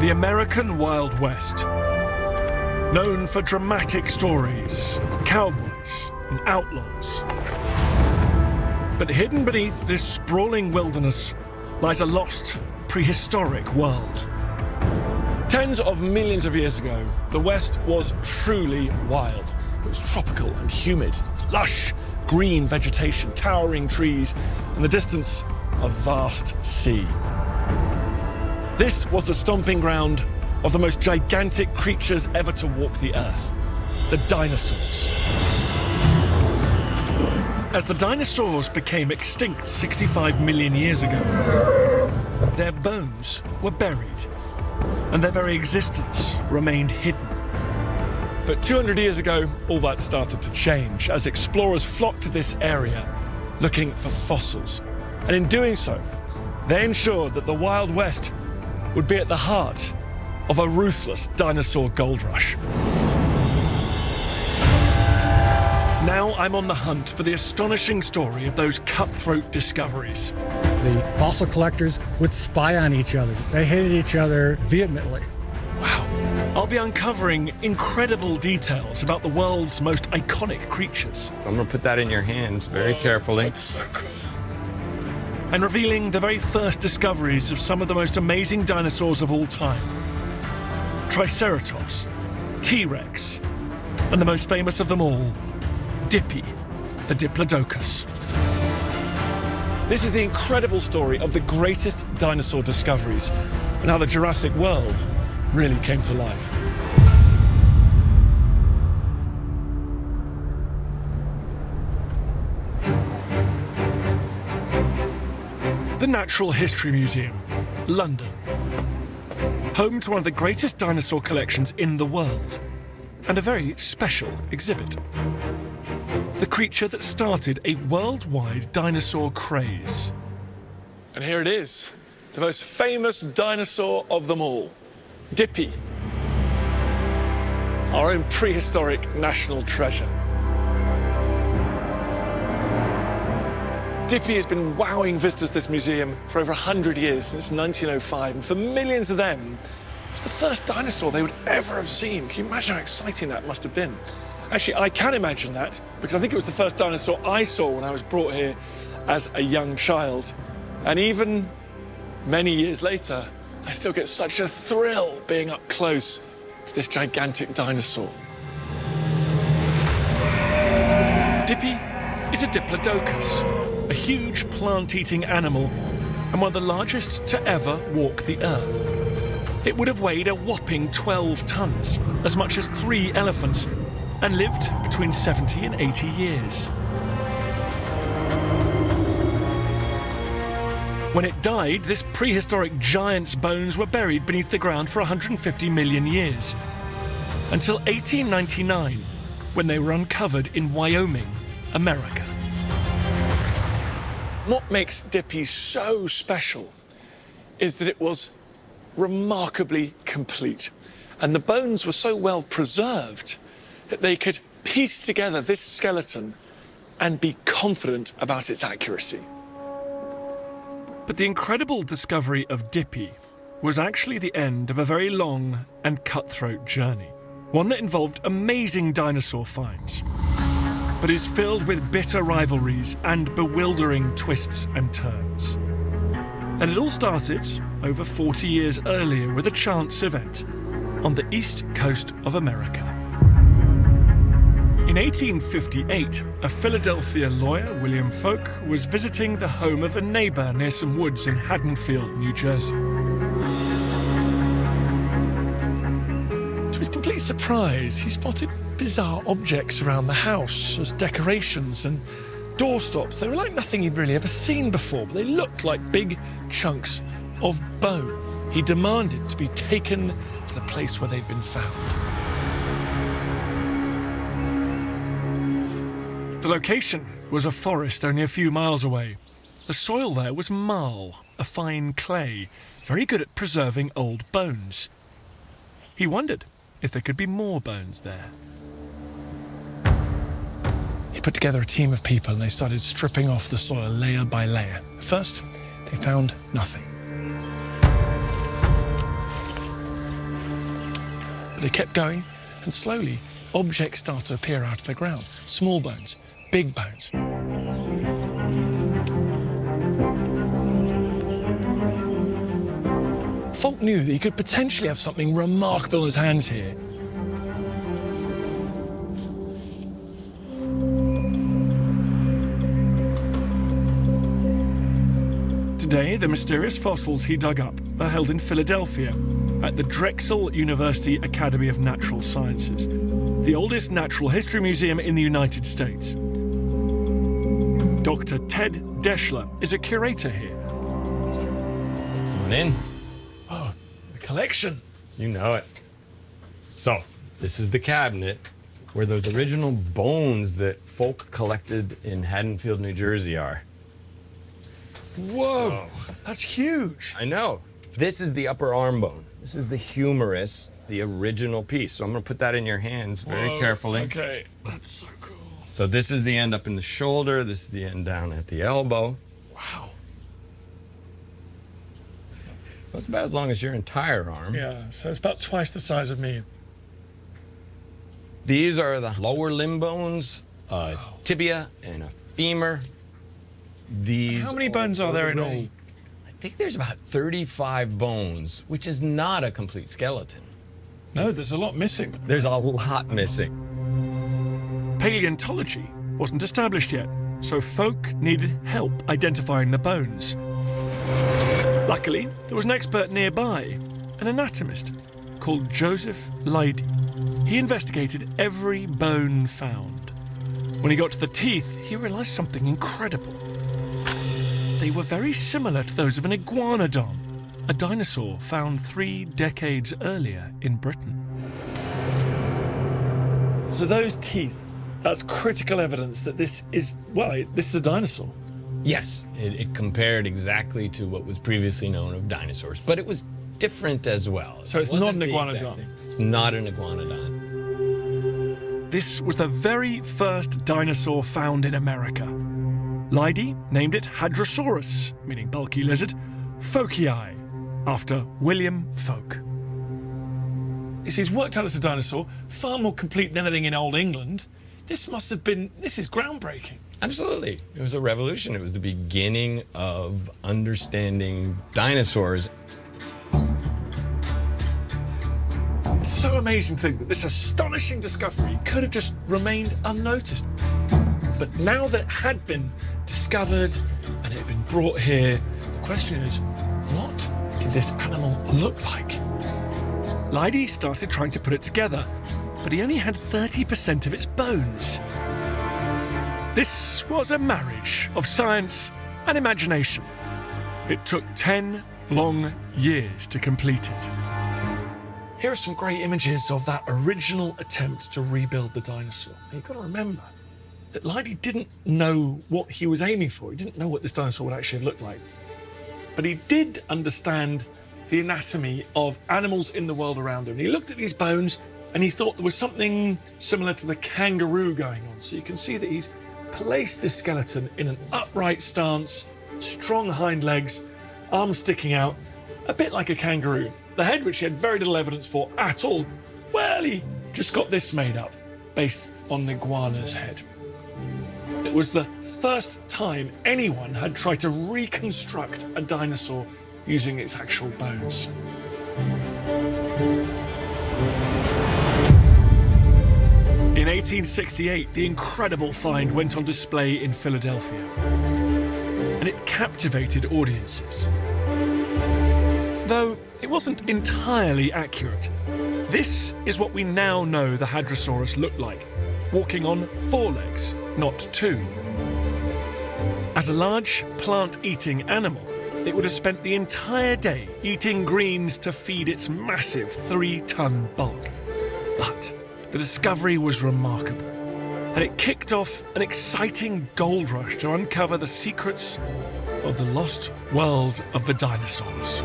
The American Wild West, known for dramatic stories of cowboys and outlaws. But hidden beneath this sprawling wilderness lies a lost, prehistoric world. Tens of millions of years ago, the West was truly wild. It was tropical and humid, lush, green vegetation, towering trees, and the distance, a vast sea. This was the stomping ground of the most gigantic creatures ever to walk the earth, the dinosaurs. As the dinosaurs became extinct 65 million years ago, their bones were buried, and their very existence remained hidden. But 200 years ago, all that started to change as explorers flocked to this area looking for fossils. And in doing so, they ensured that the Wild West would be at the heart of a ruthless dinosaur gold rush. Now I'm on the hunt for the astonishing story of those cutthroat discoveries. The fossil collectors would spy on each other. They hated each other vehemently. Wow. I'll be uncovering incredible details about the world's most iconic creatures. I'm gonna put that in your hands very carefully. That's so cool. And revealing the very first discoveries of some of the most amazing dinosaurs of all time. Triceratops, T-Rex, and the most famous of them all, Dippy, the Diplodocus. This is the incredible story of the greatest dinosaur discoveries and how the Jurassic world really came to life. The Natural History Museum, London. Home to one of the greatest dinosaur collections in the world, and a very special exhibit. The creature that started a worldwide dinosaur craze. And here it is, the most famous dinosaur of them all, Dippy, our own prehistoric national treasure. Dippy has been wowing visitors to this museum for over 100 years, since 1905, and for millions of them, it was the first dinosaur they would ever have seen. Can you imagine how exciting that must have been? Actually, I can imagine that, because I think it was the first dinosaur I saw when I was brought here as a young child. And even many years later, I still get such a thrill being up close to this gigantic dinosaur. Dippy is a Diplodocus, a huge plant-eating animal and one of the largest to ever walk the earth. It would have weighed a whopping 12 tons, as much as 3 elephants, and lived between 70 and 80 years. When it died, this prehistoric giant's bones were buried beneath the ground for 150 million years, until 1899, when they were uncovered in Wyoming, America. What makes Dippy so special is that it was remarkably complete, and the bones were so well preserved that they could piece together this skeleton and be confident about its accuracy. But the incredible discovery of Dippy was actually the end of a very long and cutthroat journey, one that involved amazing dinosaur finds, but is filled with bitter rivalries and bewildering twists and turns. And it all started over 40 years earlier with a chance event on the east coast of America. In 1858, a Philadelphia lawyer, William Folk, was visiting the home of a neighbor near some woods in Haddonfield, New Jersey. To his complete surprise, he spotted bizarre objects around the house as decorations and doorstops. They were like nothing he'd really ever seen before, but they looked like big chunks of bone. He demanded to be taken to the place where they'd been found. The location was a forest only a few miles away. The soil there was marl, a fine clay, very good at preserving old bones. He wondered if there could be more bones there. He put together a team of people and they started stripping off the soil layer by layer. First, they found nothing. But they kept going, and slowly, objects started to appear out of the ground. Small bones, big bones. Folk knew that he could potentially have something remarkable in his hands here. Today, the mysterious fossils he dug up are held in Philadelphia at the Drexel University Academy of Natural Sciences, the oldest natural history museum in the United States. Dr. Ted Deschler is a curator here. Come on in. Oh, the collection. You know it. So, this is the cabinet where those original bones that folk collected in Haddonfield, New Jersey are. Whoa, that's huge. I know. This is the upper arm bone. This is the humerus, the original piece. So I'm going to put that in your hands very carefully. Okay, that's so cool. So this is the end up in the shoulder. This is the end down at the elbow. Wow. Well, it's about as long as your entire arm. Yeah, so it's about twice the size of me. These are the lower limb bones, tibia and a femur. These. How many bones are there in all? I think there's about 35 bones, which is not a complete skeleton. No, there's a lot missing. There's a lot missing. Paleontology wasn't established yet, so folk needed help identifying the bones. Luckily, there was an expert nearby, an anatomist called Joseph Leidy. He investigated every bone found. When he got to the teeth, he realized something incredible. They were very similar to those of an iguanodon, a dinosaur found 3 decades earlier in Britain. So those teeth, that's critical evidence that this is a dinosaur. Yes, it compared exactly to what was previously known of dinosaurs, but it was different as well. So it's not an iguanodon. It's not an iguanodon. This was the very first dinosaur found in America. Leidy named it Hadrosaurus, meaning bulky lizard, Folkii, after William Folk. You see, he's worked out as a dinosaur, far more complete than anything in Old England. This is groundbreaking. Absolutely. It was a revolution. It was the beginning of understanding dinosaurs. It's so amazing to think that this astonishing discovery could have just remained unnoticed. But now that it had been discovered and it had been brought here, the question is, what did this animal look like? Leidy started trying to put it together, but he only had 30% of its bones. This was a marriage of science and imagination. It took 10 long years to complete it. Here are some great images of that original attempt to rebuild the dinosaur. You've got to remember that Leidy didn't know what he was aiming for. He didn't know what this dinosaur would actually look like. But he did understand the anatomy of animals in the world around him. He looked at these bones and he thought there was something similar to the kangaroo going on. So you can see that he's placed his skeleton in an upright stance, strong hind legs, arms sticking out, a bit like a kangaroo. The head, which he had very little evidence for at all, well, he just got this made up based on the iguana's head. It was the first time anyone had tried to reconstruct a dinosaur using its actual bones. In 1868, the incredible find went on display in Philadelphia, and it captivated audiences. Though it wasn't entirely accurate, this is what we now know the Hadrosaurus looked like, walking on 4 legs, not 2. As a large plant-eating animal, it would have spent the entire day eating greens to feed its massive 3-ton bulk. But the discovery was remarkable, and it kicked off an exciting gold rush to uncover the secrets of the lost world of the dinosaurs.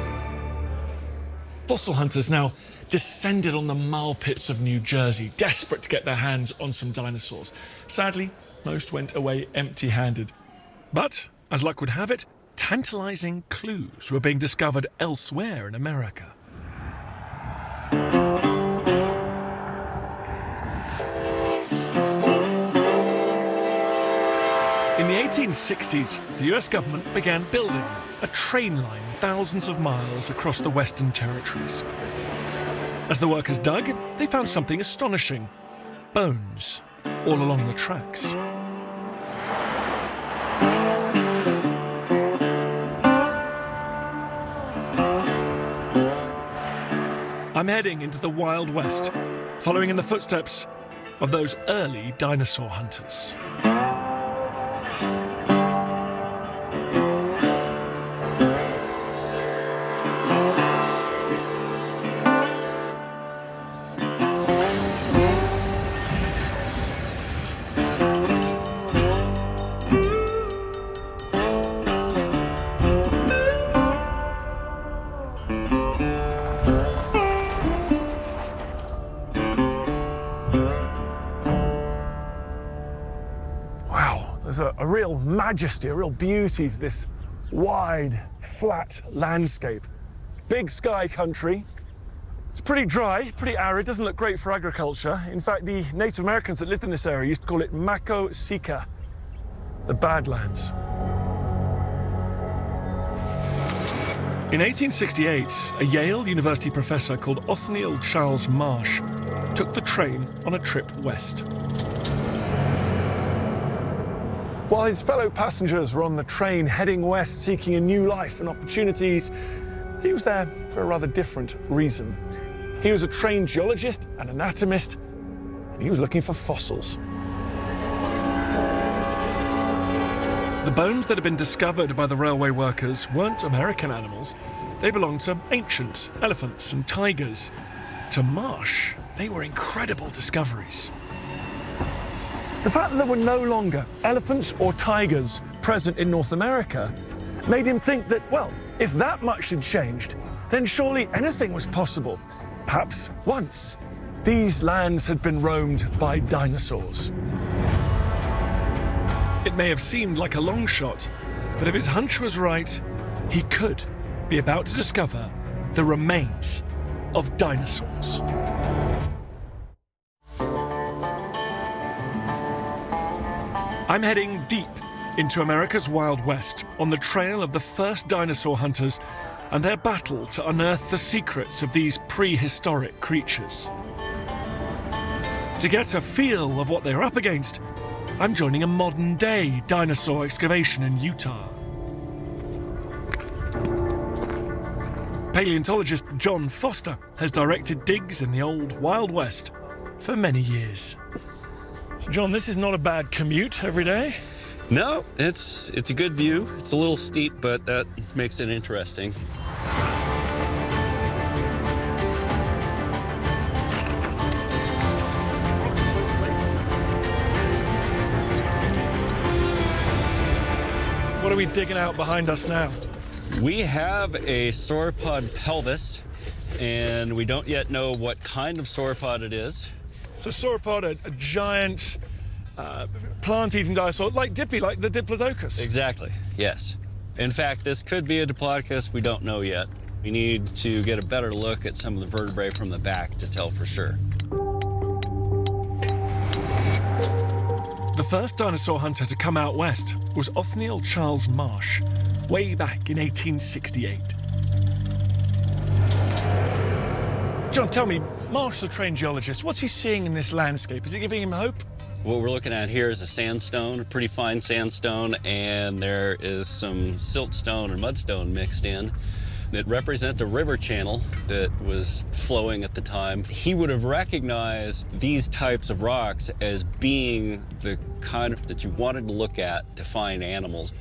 Fossil hunters now descended on the marl pits of New Jersey, desperate to get their hands on some dinosaurs. Sadly, most went away empty-handed. But, as luck would have it, tantalizing clues were being discovered elsewhere in America. 1860s, the US government began building a train line thousands of miles across the Western Territories. As the workers dug, they found something astonishing: bones all along the tracks. I'm heading into the Wild West, following in the footsteps of those early dinosaur hunters. There's a real majesty, a real beauty to this wide, flat landscape. Big sky country. It's pretty dry, pretty arid, doesn't look great for agriculture. In fact, the Native Americans that lived in this area used to call it Mako Sika, the Badlands. In 1868, a Yale University professor called Othniel Charles Marsh took the train on a trip west. While his fellow passengers were on the train heading west, seeking a new life and opportunities, he was there for a rather different reason. He was a trained geologist and anatomist, and he was looking for fossils. The bones that had been discovered by the railway workers weren't American animals. They belonged to ancient elephants and tigers. To Marsh, they were incredible discoveries. The fact that there were no longer elephants or tigers present in North America made him think that, well, if that much had changed, then surely anything was possible. Perhaps once these lands had been roamed by dinosaurs. It may have seemed like a long shot, but if his hunch was right, he could be about to discover the remains of dinosaurs. I'm heading deep into America's Wild West on the trail of the first dinosaur hunters and their battle to unearth the secrets of these prehistoric creatures. To get a feel of what they're up against, I'm joining a modern-day dinosaur excavation in Utah. Paleontologist John Foster has directed digs in the old Wild West for many years. So John, this is not a bad commute every day. No, it's a good view. It's a little steep, but that makes it interesting. What are we digging out behind us now? We have a sauropod pelvis, and we don't yet know what kind of sauropod it is. So sauropod, a giant plant-eating dinosaur, like Dippy, like the Diplodocus. Exactly, yes. In fact, this could be a Diplodocus. We don't know yet. We need to get a better look at some of the vertebrae from the back to tell for sure. The first dinosaur hunter to come out west was Othniel Charles Marsh, way back in 1868. John, tell me, Marsh, the trained geologist, what's he seeing in this landscape? Is it giving him hope? What we're looking at here is a sandstone, a pretty fine sandstone, and there is some siltstone and mudstone mixed in that represent a river channel that was flowing at the time. He would have recognized these types of rocks as being the kind of that you wanted to look at to find animals.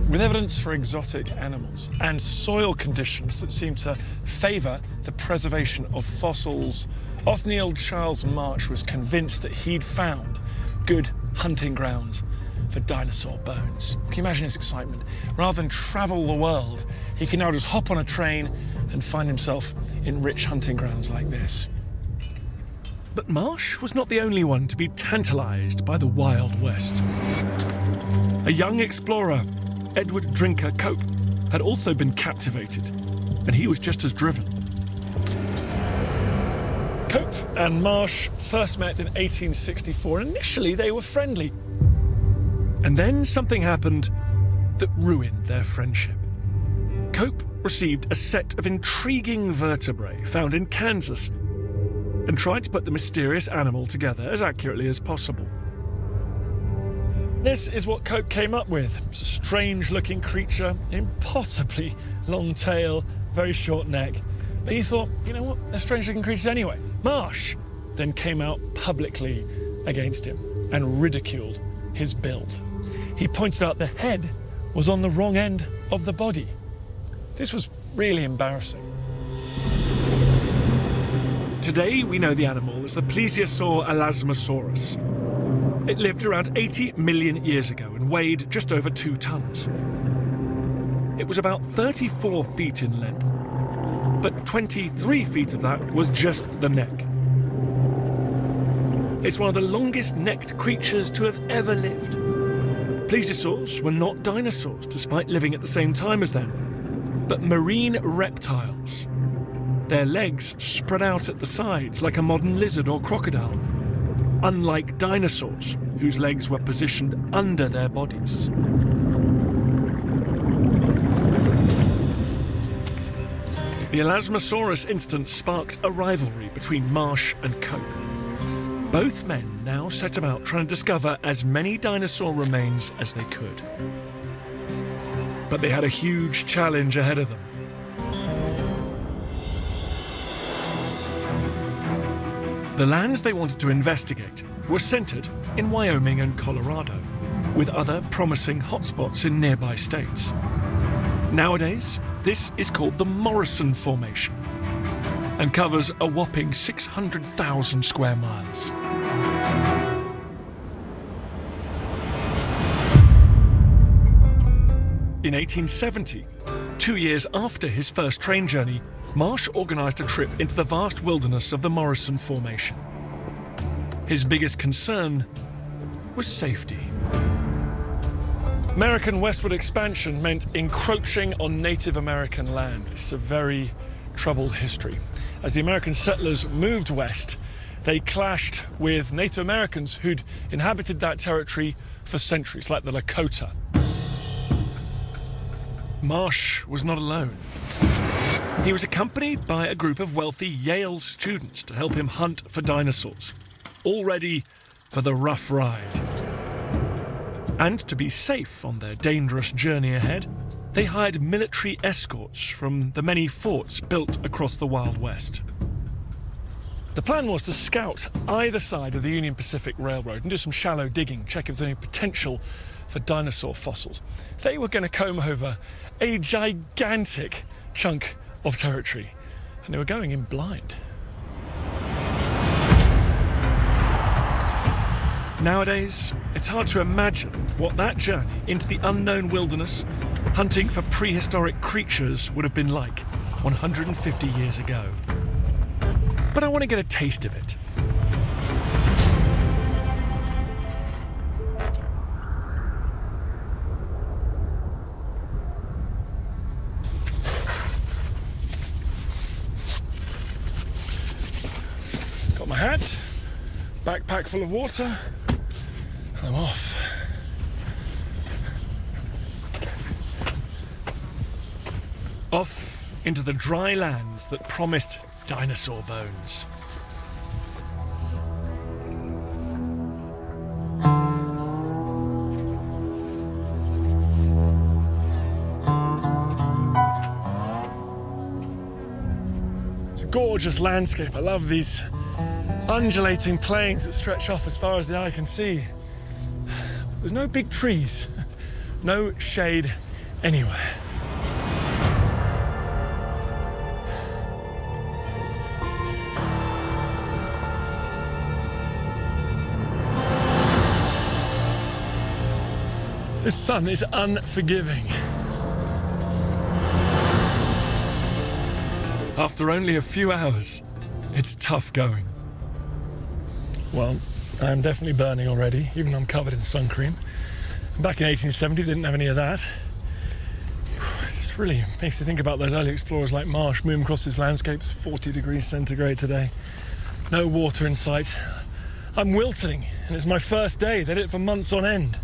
With evidence for exotic animals and soil conditions that seem to favour the preservation of fossils, Othniel Charles Marsh was convinced that he'd found good hunting grounds for dinosaur bones. Can you imagine his excitement? Rather than travel the world, he can now just hop on a train and find himself in rich hunting grounds like this. But Marsh was not the only one to be tantalised by the Wild West. A young explorer, Edward Drinker Cope, had also been captivated, and he was just as driven. Cope and Marsh first met in 1864, and initially they were friendly. And then something happened that ruined their friendship. Cope received a set of intriguing vertebrae found in Kansas and tried to put the mysterious animal together as accurately as possible. This is what Cope came up with. It's a strange-looking creature, impossibly long tail, very short neck. But he thought, you know what, they're strange-looking creatures anyway. Marsh then came out publicly against him and ridiculed his build. He pointed out the head was on the wrong end of the body. This was really embarrassing. Today we know the animal as the Plesiosaur elasmosaurus. It lived around 80 million years ago and weighed just over 2 tons. It was about 34 feet in length, but 23 feet of that was just the neck. It's one of the longest-necked creatures to have ever lived. Plesiosaurs were not dinosaurs, despite living at the same time as them, but marine reptiles. Their legs spread out at the sides like a modern lizard or crocodile, unlike dinosaurs, whose legs were positioned under their bodies. The Elasmosaurus incident sparked a rivalry between Marsh and Cope. Both men now set about trying to discover as many dinosaur remains as they could. But they had a huge challenge ahead of them. The lands they wanted to investigate were centered in Wyoming and Colorado, with other promising hotspots in nearby states. Nowadays, this is called the Morrison Formation and covers a whopping 600,000 square miles. In 1870, 2 years after his first train journey, Marsh organised a trip into the vast wilderness of the Morrison Formation. His biggest concern was safety. American westward expansion meant encroaching on Native American land. It's a very troubled history. As the American settlers moved west, they clashed with Native Americans who'd inhabited that territory for centuries, like the Lakota. Marsh was not alone. He was accompanied by a group of wealthy Yale students to help him hunt for dinosaurs, all ready for the rough ride. And to be safe on their dangerous journey ahead, they hired military escorts from the many forts built across the Wild West. The plan was to scout either side of the Union Pacific Railroad and do some shallow digging, check if there's any potential for dinosaur fossils. They were going to comb over a gigantic chunk of territory, and they were going in blind. Nowadays, it's hard to imagine what that journey into the unknown wilderness, hunting for prehistoric creatures, would have been like 150 years ago. But I want to get a taste of it. Got my hat, backpack full of water, and I'm off. Off into the dry lands that promised dinosaur bones. It's a gorgeous landscape. I love these undulating plains that stretch off as far as the eye can see. There's no big trees, no shade anywhere. This sun is unforgiving. After only a few hours, it's tough going. Well, I'm definitely burning already, even though I'm covered in sun cream. Back in 1870, they didn't have any of that. It just really makes you think about those early explorers like Marsh moving across these landscapes, 40 degrees centigrade today. No water in sight. I'm wilting, and it's my first day. They did it for months on end.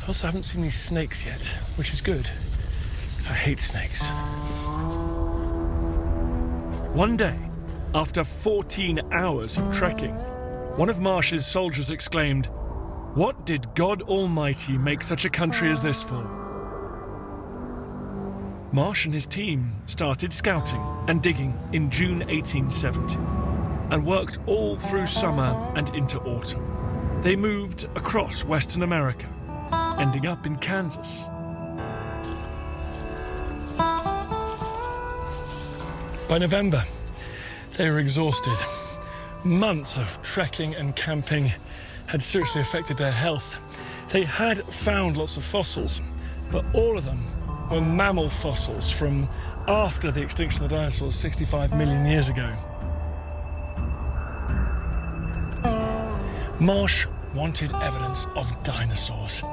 also haven't seen any snakes yet, which is good, because I hate snakes. One day, after 14 hours of trekking, one of Marsh's soldiers exclaimed, "What did God Almighty make such a country as this for?" Marsh and his team started scouting and digging in June 1870 and worked all through summer and into autumn. They moved across Western America, ending up in Kansas. By November, they were exhausted. Months of trekking and camping had seriously affected their health. They had found lots of fossils, but all of them were mammal fossils from after the extinction of the dinosaurs 65 million years ago. Marsh wanted evidence of dinosaurs.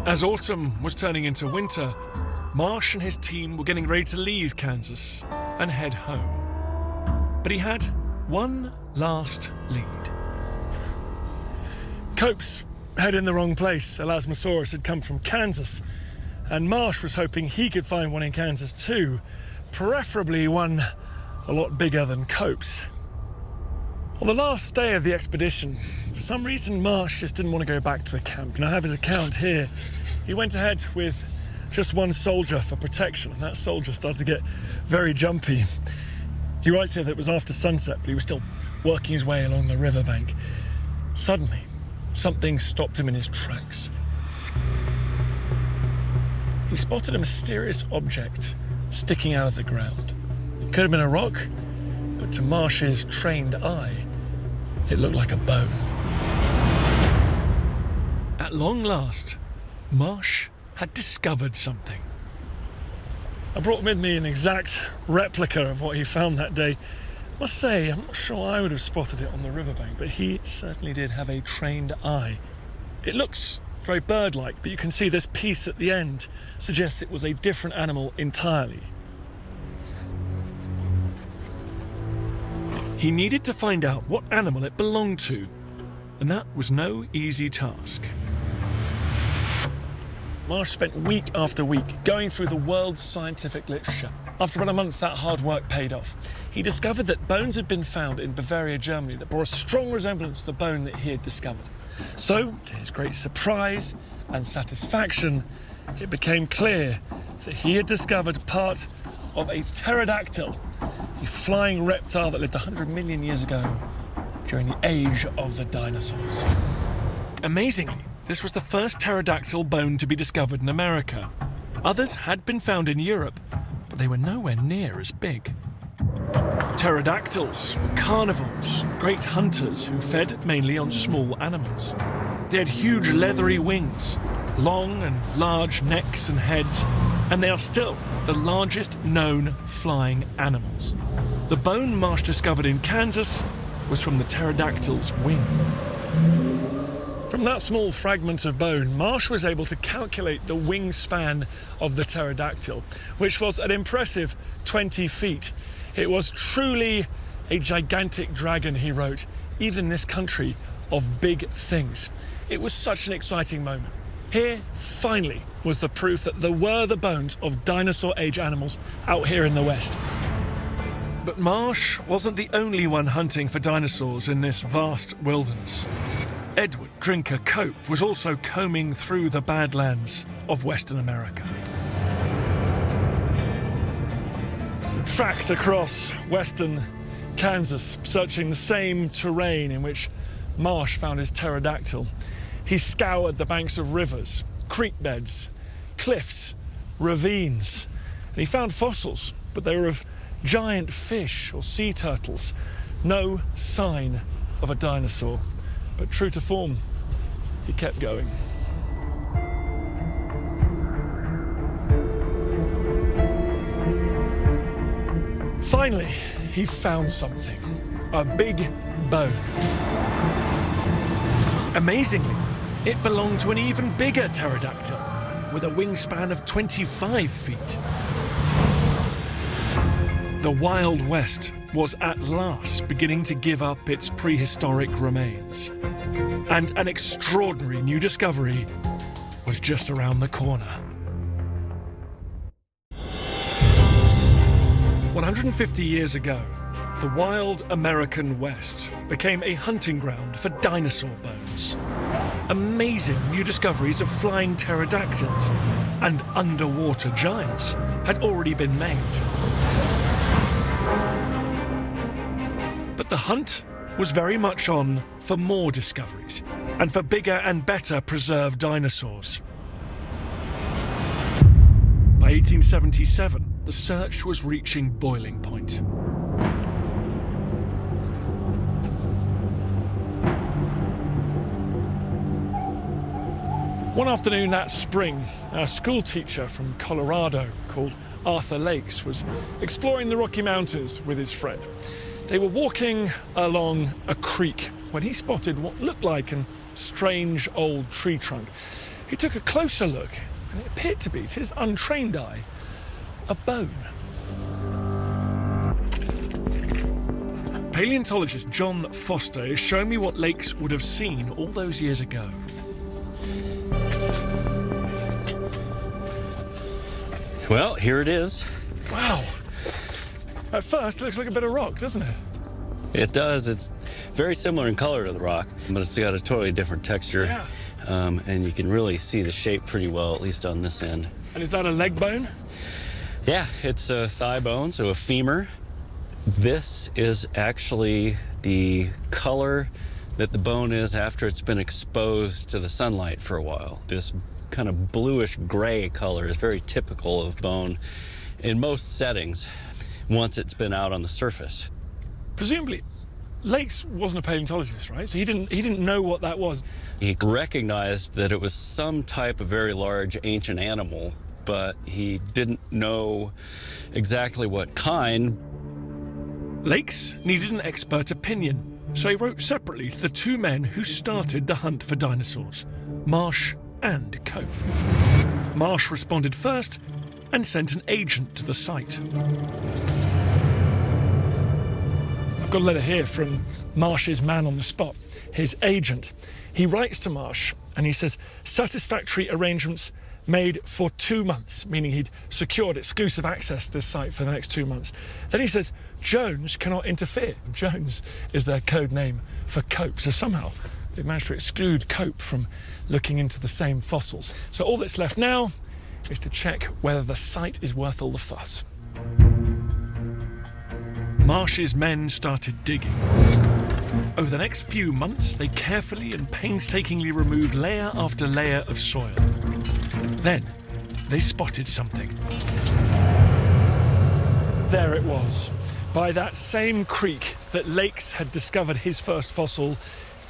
As autumn was turning into winter, Marsh and his team were getting ready to leave Kansas and head home. But he had one last lead. Cope's head in the wrong place. Elasmosaurus had come from Kansas, and Marsh was hoping he could find one in Kansas too, preferably one a lot bigger than Cope's. On the last day of the expedition, for some reason Marsh just didn't want to go back to the camp. And I have his account here. He went ahead with just one soldier for protection, and that soldier started to get very jumpy. He writes here that it was after sunset, but he was still working his way along the riverbank. Suddenly, something stopped him in his tracks. He spotted a mysterious object sticking out of the ground. It could have been a rock, but to Marsh's trained eye, it looked like a bone. At long last, Marsh had discovered something. I brought with me an exact replica of what he found that day. I must say, I'm not sure I would have spotted it on the riverbank, but he certainly did have a trained eye. It looks very bird-like, but you can see this piece at the end suggests it was a different animal entirely. He needed to find out what animal it belonged to, and that was no easy task. Marsh spent week after week going through the world's scientific literature. After about a month, that hard work paid off. He discovered that bones had been found in Bavaria, Germany, that bore a strong resemblance to the bone that he had discovered. So, to his great surprise and satisfaction, it became clear that he had discovered part of a pterodactyl, a flying reptile that lived 100 million years ago during the age of the dinosaurs. Amazingly, this was the first pterodactyl bone to be discovered in America. Others had been found in Europe, but they were nowhere near as big. Pterodactyls were carnivores, great hunters who fed mainly on small animals. They had huge leathery wings, long and large necks and heads, and they are still the largest known flying animals. The bone Marsh discovered in Kansas was from the pterodactyl's wing. From that small fragment of bone, Marsh was able to calculate the wingspan of the pterodactyl, which was an impressive 20 feet. It was truly a gigantic dragon, he wrote, even in this country of big things. It was such an exciting moment. Here, finally, was the proof that there were the bones of dinosaur-age animals out here in the West. But Marsh wasn't the only one hunting for dinosaurs in this vast wilderness. Edward Drinker Cope was also combing through the badlands of Western America. Tracked across western Kansas, searching the same terrain in which Marsh found his pterodactyl, he scoured the banks of rivers, creek beds, cliffs, ravines, and he found fossils, but they were of giant fish or sea turtles. No sign of a dinosaur. But true to form, he kept going. Finally, he found something. A big bone. Amazingly, it belonged to an even bigger pterodactyl with a wingspan of 25 feet. The Wild West was at last beginning to give up its prehistoric remains. And an extraordinary new discovery was just around the corner. 150 years ago, the wild American West became a hunting ground for dinosaur bones. Amazing new discoveries of flying pterodactyls and underwater giants had already been made. But the hunt was very much on for more discoveries and for bigger and better preserved dinosaurs. By 1877, the search was reaching boiling point. One afternoon that spring, a school teacher from Colorado called Arthur Lakes was exploring the Rocky Mountains with his friend. They were walking along a creek when he spotted what looked like a strange old tree trunk. He took a closer look, and it appeared to be, to his untrained eye, a bone. Paleontologist John Foster is showing me what Lakes would have seen all those years ago. Well, here it is. Wow. At first, it looks like a bit of rock, doesn't it? It does. It's very similar in color to the rock, but it's got a totally different texture. Yeah. And you can really see the shape pretty well, at least on this end. And is that a leg bone? Yeah, it's a thigh bone, so a femur. This is actually the color that the bone is after it's been exposed to the sunlight for a while. This kind of bluish gray color is very typical of bone in most settings once it's been out on the surface. Presumably, Lakes wasn't a paleontologist, right? So he didn't know what that was. He recognized that it was some type of very large ancient animal, but he didn't know exactly what kind. Lakes needed an expert opinion, so he wrote separately to the two men who started the hunt for dinosaurs, Marsh and Cope. Marsh responded first and sent an agent to the site. I've got a letter here from Marsh's man on the spot, his agent. He writes to Marsh and he says, satisfactory arrangements made for 2 months, meaning he'd secured exclusive access to this site for the next 2 months. Then he says, Jones cannot interfere. Jones is their code name for Cope, so somehow they've managed to exclude Cope from looking into the same fossils. So all that's left now is to check whether the site is worth all the fuss. Marsh's men started digging. Over the next few months, they carefully and painstakingly removed layer after layer of soil. Then, they spotted something. There it was. By that same creek that Lakes had discovered his first fossil,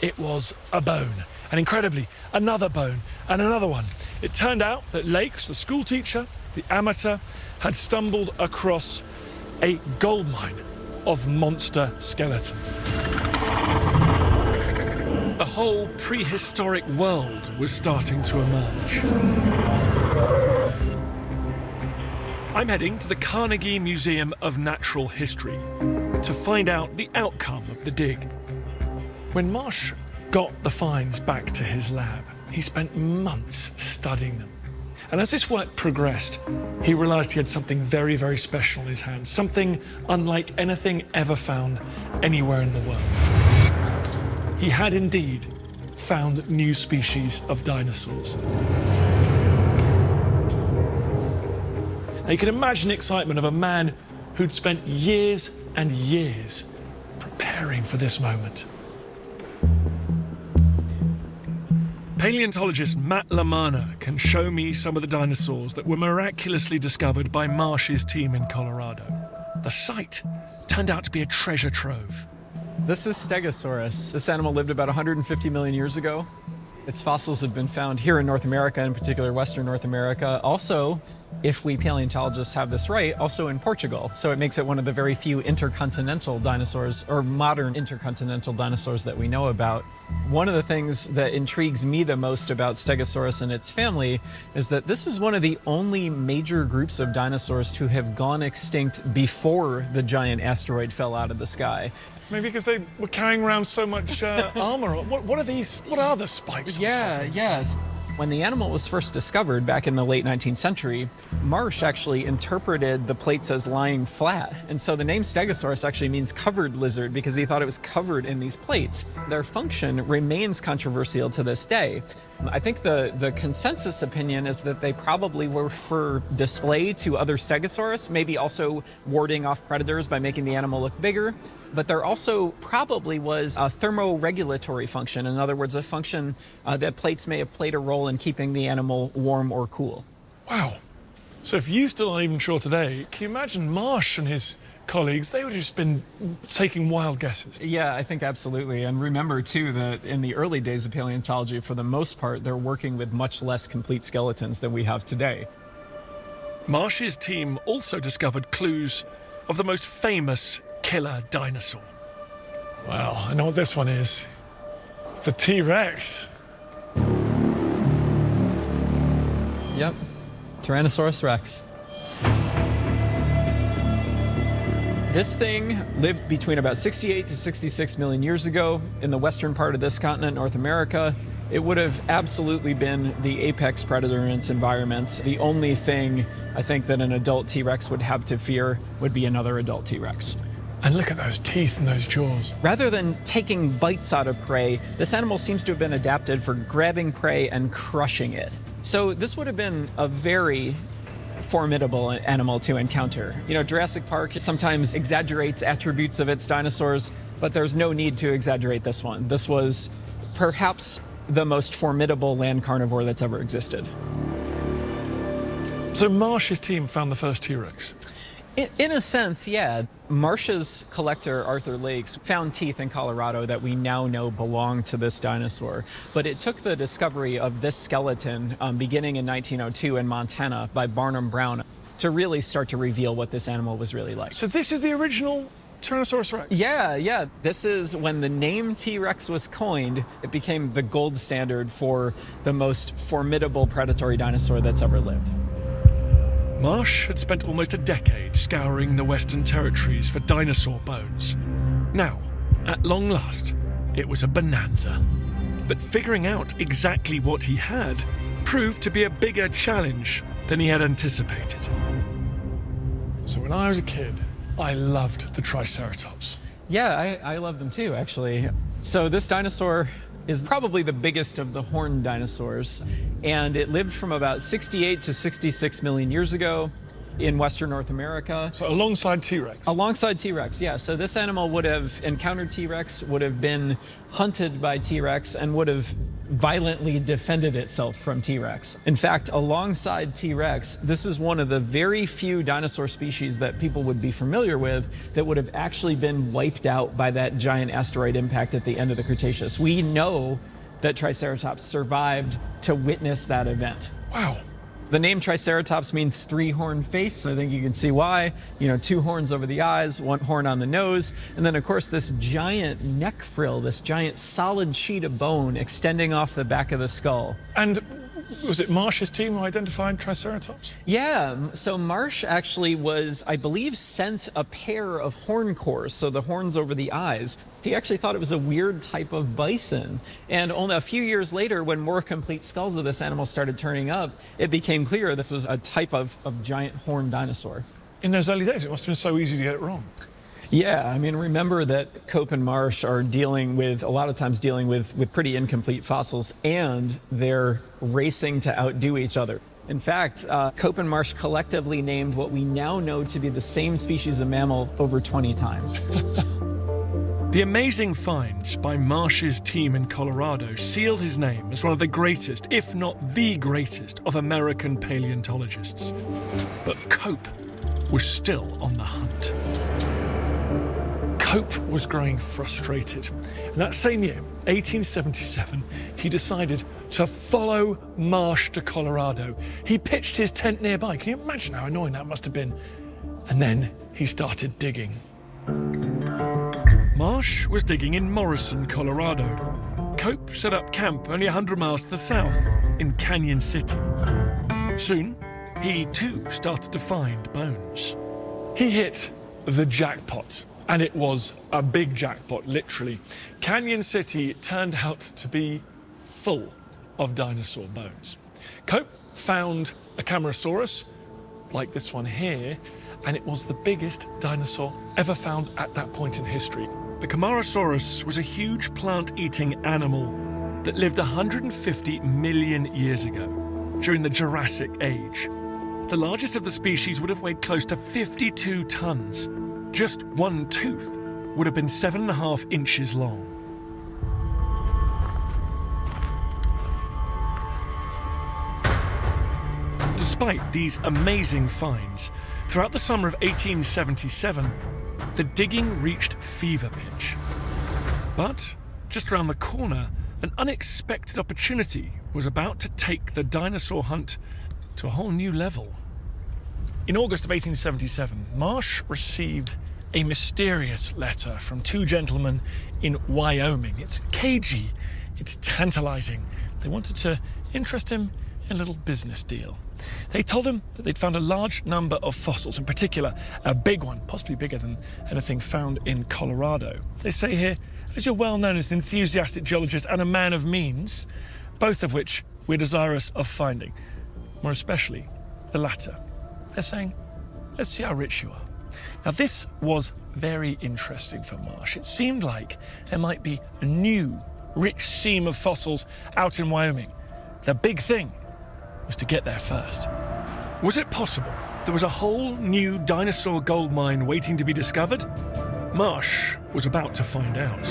it was a bone. And incredibly, another bone, and another one. It turned out that Lakes, the school teacher, the amateur, had stumbled across a gold mine of monster skeletons. A whole prehistoric world was starting to emerge. I'm heading to the Carnegie Museum of Natural History to find out the outcome of the dig. When Marsh got the finds back to his lab, he spent months studying them. And as this work progressed, he realized he had something very, very special in his hands, something unlike anything ever found anywhere in the world. He had indeed found new species of dinosaurs. Now you can imagine the excitement of a man who'd spent years and years preparing for this moment. Paleontologist Matt Lamanna can show me some of the dinosaurs that were miraculously discovered by Marsh's team in Colorado. The site turned out to be a treasure trove. This is Stegosaurus. This animal lived about 150 million years ago. Its fossils have been found here in North America, in particular Western North America. Also, if we paleontologists have this right, also in Portugal. So it makes it one of the very few intercontinental dinosaurs, or modern intercontinental dinosaurs, that we know about. One of the things that intrigues me the most about Stegosaurus and its family is that this is one of the only major groups of dinosaurs to have gone extinct before the giant asteroid fell out of the sky. Maybe because they were carrying around so much armor. What are these? What are the spikes? Yes. When the animal was first discovered back in the late 19th century, Marsh actually interpreted the plates as lying flat. And so the name Stegosaurus actually means covered lizard because he thought it was covered in these plates. Their function remains controversial to this day. I think the consensus opinion is that they probably were for display to other Stegosaurus, maybe also warding off predators by making the animal look bigger. But there also probably was a thermoregulatory function. In other words, a function that plates may have played a role in keeping the animal warm or cool. Wow. So if you still aren't even sure today, can you imagine Marsh and his colleagues? They would have just been taking wild guesses. Yeah, I think absolutely. And remember, too, that in the early days of paleontology, for the most part, they're working with much less complete skeletons than we have today. Marsh's team also discovered clues of the most famous killer dinosaur. Well, I know what this one is. It's the T-Rex. Yep, Tyrannosaurus Rex. This thing lived between about 68 to 66 million years ago in the western part of this continent, North America. It would have absolutely been the apex predator in its environment. The only thing I think that an adult T-Rex would have to fear would be another adult T-Rex. And look at those teeth and those jaws. Rather than taking bites out of prey, this animal seems to have been adapted for grabbing prey and crushing it. So this would have been a very formidable animal to encounter. You know, Jurassic Park sometimes exaggerates attributes of its dinosaurs, but there's no need to exaggerate this one. This was perhaps the most formidable land carnivore that's ever existed. So Marsh's team found the first T-Rex. In a sense, yeah. Marsh's collector, Arthur Lakes, found teeth in Colorado that we now know belong to this dinosaur. But it took the discovery of this skeleton beginning in 1902 in Montana by Barnum Brown to really start to reveal what this animal was really like. So this is the original Tyrannosaurus Rex? Yeah. This is when the name T-Rex was coined, it became the gold standard for the most formidable predatory dinosaur that's ever lived. Marsh had spent almost a decade scouring the Western Territories for dinosaur bones. Now, at long last, it was a bonanza. But figuring out exactly what he had proved to be a bigger challenge than he had anticipated. So when I was a kid, I loved the Triceratops. Yeah, I love them too, actually. So this dinosaur is probably the biggest of the horned dinosaurs, and it lived from about 68 to 66 million years ago in Western North America. So alongside T-Rex? Alongside T-Rex, yeah. So this animal would have encountered T-Rex, would have been hunted by T-Rex, and would have violently defended itself from T-Rex. In fact, alongside T-Rex, this is one of the very few dinosaur species that people would be familiar with that would have actually been wiped out by that giant asteroid impact at the end of the Cretaceous. We know that Triceratops survived to witness that event. Wow. The name Triceratops means three-horned face. I think you can see why. You know, two horns over the eyes, one horn on the nose, and then, of course, this giant neck frill, this giant solid sheet of bone extending off the back of the skull. And was it Marsh's team who identified Triceratops? Yeah, so Marsh actually was, I believe, sent a pair of horn cores, so the horns over the eyes. He actually thought it was a weird type of bison. And only a few years later, when more complete skulls of this animal started turning up, it became clear this was a type of giant horned dinosaur. In those early days, it must have been so easy to get it wrong. Yeah, I mean, remember that Cope and Marsh are a lot of times dealing with pretty incomplete fossils, and they're racing to outdo each other. In fact, Cope and Marsh collectively named what we now know to be the same species of mammal over 20 times. The amazing finds by Marsh's team in Colorado sealed his name as one of the greatest, if not the greatest, of American paleontologists. But Cope was still on the hunt. Cope was growing frustrated. And that same year, 1877, he decided to follow Marsh to Colorado. He pitched his tent nearby. Can you imagine how annoying that must have been? And then he started digging. Marsh was digging in Morrison, Colorado. Cope set up camp only 100 miles to the south, in Canyon City. Soon, he too started to find bones. He hit the jackpot, and it was a big jackpot, literally. Canyon City turned out to be full of dinosaur bones. Cope found a Camarasaurus, like this one here, and it was the biggest dinosaur ever found at that point in history. The Camarasaurus was a huge plant-eating animal that lived 150 million years ago, during the Jurassic Age. The largest of the species would have weighed close to 52 tons. Just one tooth would have been 7.5 inches long. Despite these amazing finds, throughout the summer of 1877, the digging reached fever pitch. But just around the corner, an unexpected opportunity was about to take the dinosaur hunt to a whole new level. In August of 1877, Marsh received a mysterious letter from two gentlemen in Wyoming. It's cagey, it's tantalizing. They wanted to interest him in a little business deal. They told him that they'd found a large number of fossils, in particular a big one, possibly bigger than anything found in Colorado. They say here, as you're well known as an enthusiastic geologist and a man of means, both of which we're desirous of finding, more especially the latter. They're saying, let's see how rich you are. Now this was very interesting for Marsh. It seemed like there might be a new, rich seam of fossils out in Wyoming. The big thing was to get there first. Was it possible there was a whole new dinosaur gold mine waiting to be discovered? Marsh was about to find out.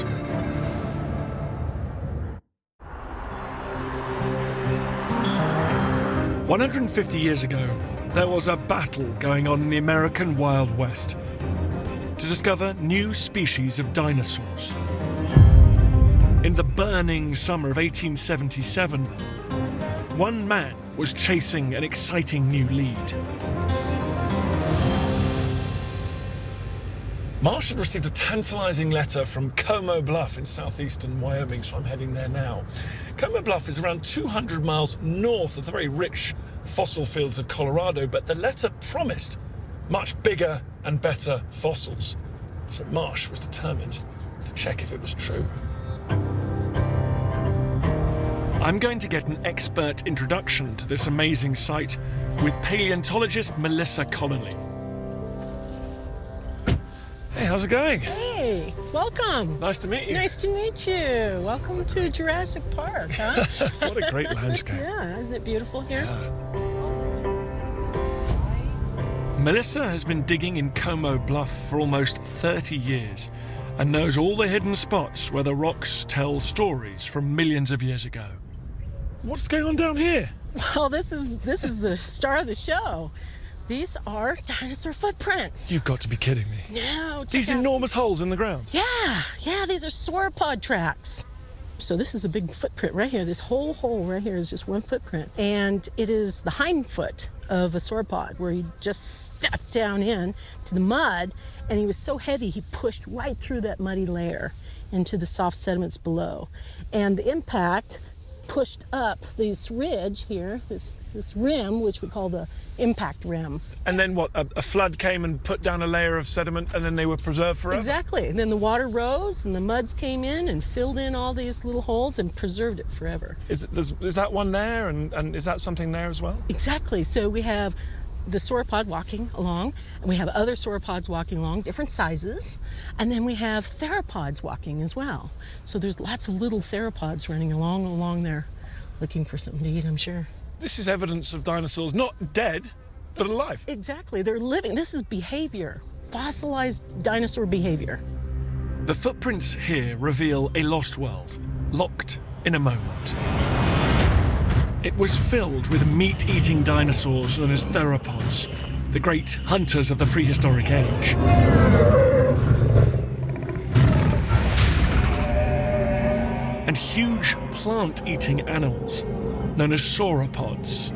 "150 years ago, there was a battle going on in the American Wild West to discover new species of dinosaurs. In the burning summer of 1877, one man was chasing an exciting new lead. Marsh had received a tantalizing letter from Como Bluff in southeastern Wyoming, so I'm heading there now. Como Bluff is around 200 miles north of the very rich fossil fields of Colorado, but the letter promised much bigger and better fossils. So Marsh was determined to check if it was true. I'm going to get an expert introduction to this amazing site with paleontologist Melissa Connolly. Hey, how's it going? Hey, welcome. Nice to meet you. Nice to meet you. Welcome to Jurassic Park, huh? What a great landscape. Yeah, isn't it beautiful here? Melissa has been digging in Como Bluff for almost 30 years and knows all the hidden spots where the rocks tell stories from millions of years ago. What's going on down here? Well, this is the star of the show. These are dinosaur footprints. You've got to be kidding me. No, check These out. enormous holes in the ground. Yeah, these are sauropod tracks. So this is a big footprint right here. This whole hole right here is just one footprint. And it is the hind foot of a sauropod where he just stepped down in to the mud, and he was so heavy he pushed right through that muddy layer into the soft sediments below. And the impact pushed up this ridge here, this rim, which we call the impact rim. And then what, a flood came and put down a layer of sediment and then they were preserved forever? Exactly. And then the water rose and the muds came in and filled in all these little holes and preserved it forever. Is that one there and is that something there as well? Exactly. So we have the sauropod walking along, and we have other sauropods walking along, different sizes, and then we have theropods walking as well. So there's lots of little theropods running along there, looking for something to eat, I'm sure. This is evidence of dinosaurs not dead, but alive. Exactly, they're living. This is behavior, fossilized dinosaur behavior. The footprints here reveal a lost world, locked in a moment. It was filled with meat-eating dinosaurs known as theropods, the great hunters of the prehistoric age. And huge plant-eating animals known as sauropods.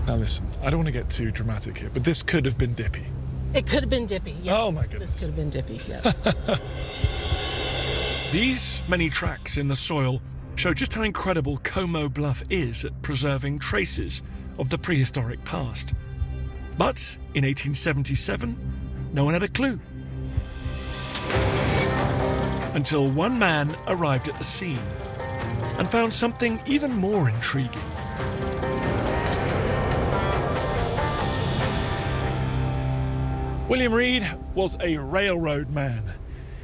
Now listen, I don't want to get too dramatic here, but this could have been Dippy. It could have been Dippy, yes. Oh my goodness. This could have been Dippy, yeah. These many tracks in the soil show just how incredible Como Bluff is at preserving traces of the prehistoric past. But in 1877, no one had a clue. until one man arrived at the scene and found something even more intriguing. William Reed was a railroad man.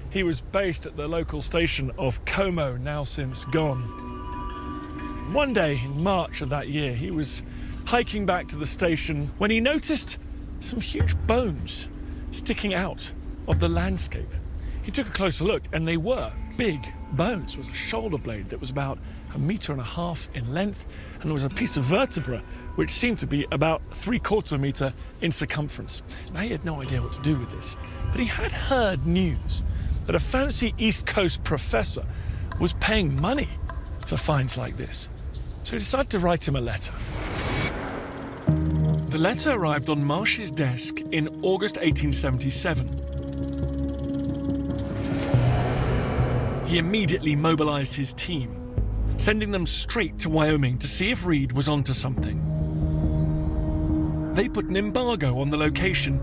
He was based at the local station of Como, now since gone. One day in March of that year, he was hiking back to the station when he noticed some huge bones sticking out of the landscape. He took a closer look, and they were big bones. It was a shoulder blade that was about 1.5 meters in length, and there was a piece of vertebra which seemed to be about 3/4 meter in circumference. Now, he had no idea what to do with this, but he had heard news that a fancy East Coast professor was paying money for finds like this. So he decided to write him a letter. The letter arrived on Marsh's desk in August 1877. He immediately mobilized his team, sending them straight to Wyoming to see if Reed was onto something. They put an embargo on the location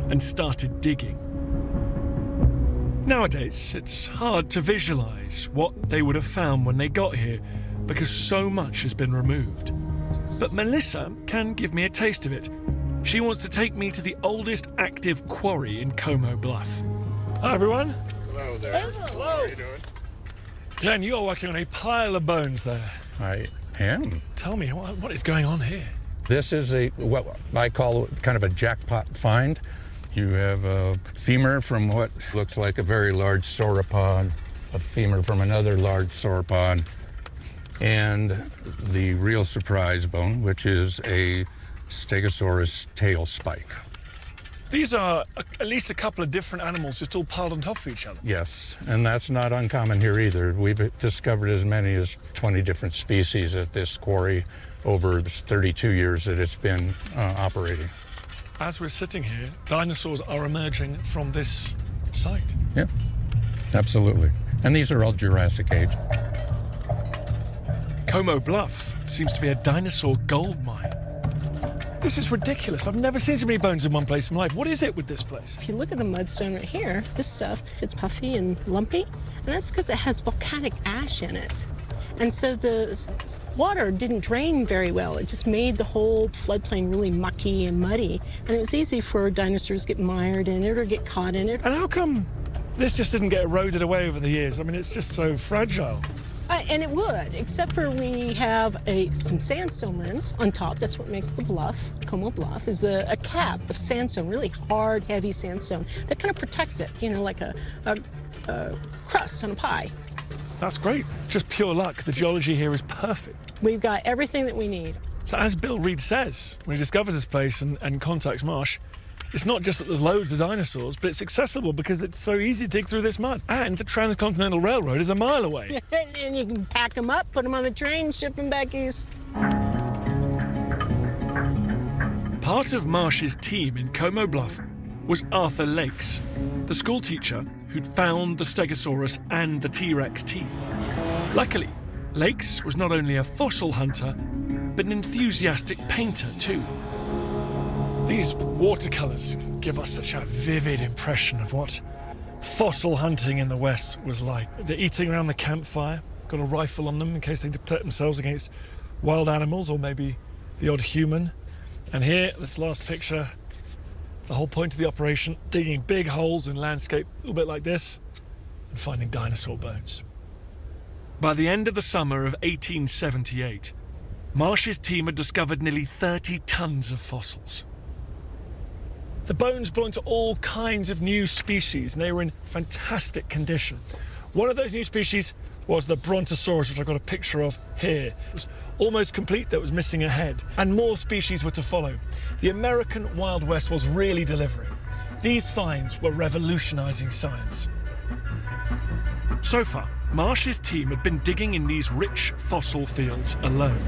and started digging. Nowadays, it's hard to visualize what they would have found when they got here because so much has been removed. But Melissa can give me a taste of it. She wants to take me to the oldest active quarry in Como Bluff. Hi, everyone. Hello there. Hello. How are you doing? Glenn, you're working on a pile of bones there. I am. Tell me, what is going on here? This is what I call kind of a jackpot find. You have a femur from what looks like a very large sauropod, a femur from another large sauropod, and the real surprise bone, which is a Stegosaurus tail spike. These are at least a couple of different animals just all piled on top of each other. Yes, and that's not uncommon here either. We've discovered as many as 20 different species at this quarry over the 32 years that it's been operating. As we're sitting here, dinosaurs are emerging from this site. Yeah, absolutely. And these are all Jurassic age. Como Bluff seems to be a dinosaur gold mine. This is ridiculous. I've never seen so many bones in one place in my life. What is it with this place? If you look at the mudstone right here, this stuff, it's puffy and lumpy, and that's because it has volcanic ash in it. And so the water didn't drain very well. It just made the whole floodplain really mucky and muddy. And it was easy for dinosaurs to get mired in it or get caught in it. And how come this just didn't get eroded away over the years? I mean, it's just so fragile. And it would, except for we have some sandstone lens on top. That's what makes the bluff, Como Bluff, is a cap of sandstone, really hard, heavy sandstone that kind of protects it, you know, like a crust on a pie. That's great. Just pure luck. The geology here is perfect. We've got everything that we need. So as Bill Reed says, when he discovers this place and contacts Marsh, it's not just that there's loads of dinosaurs, but it's accessible because it's so easy to dig through this mud. And the Transcontinental Railroad is a mile away. And you can pack them up, put them on the train, ship them back east. Part of Marsh's team in Como Bluff was Arthur Lakes, the school teacher who'd found the Stegosaurus and the T-Rex teeth. Luckily, Lakes was not only a fossil hunter, but an enthusiastic painter too. These watercolors give us such a vivid impression of what fossil hunting in the West was like. They're eating around the campfire, got a rifle on them in case they need to protect themselves against wild animals or maybe the odd human. And here, this last picture, the whole point of the operation, digging big holes in landscape, a little bit like this, and finding dinosaur bones. By the end of the summer of 1878, Marsh's team had discovered nearly 30 tons of fossils. The bones belonged to all kinds of new species, and they were in fantastic condition. One of those new species was the Brontosaurus, which I've got a picture of here. It was almost complete, that was missing a head, and more species were to follow. The American Wild West was really delivering. These finds were revolutionizing science. So far, Marsh's team had been digging in these rich fossil fields alone.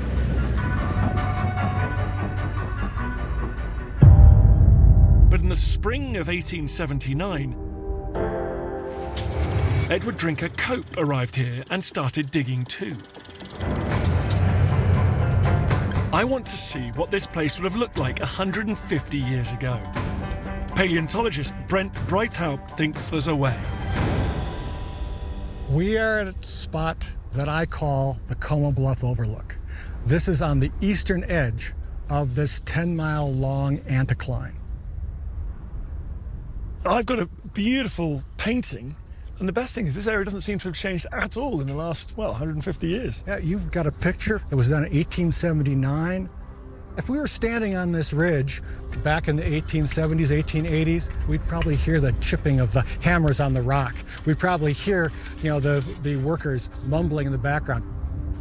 But in the spring of 1879, Edward Drinker Cope arrived here and started digging too. I want to see what this place would have looked like 150 years ago. Paleontologist Brent Breithaupt thinks there's a way. We are at a spot that I call the Como Bluff Overlook. This is on the eastern edge of this 10-mile long anticline. I've got a beautiful painting, and the best thing is this area doesn't seem to have changed at all in the last, 150 years. Yeah, you've got a picture. It was done in 1879. If we were standing on this ridge back in the 1870s, 1880s, we'd probably hear the chipping of the hammers on the rock. We'd probably hear, the workers mumbling in the background.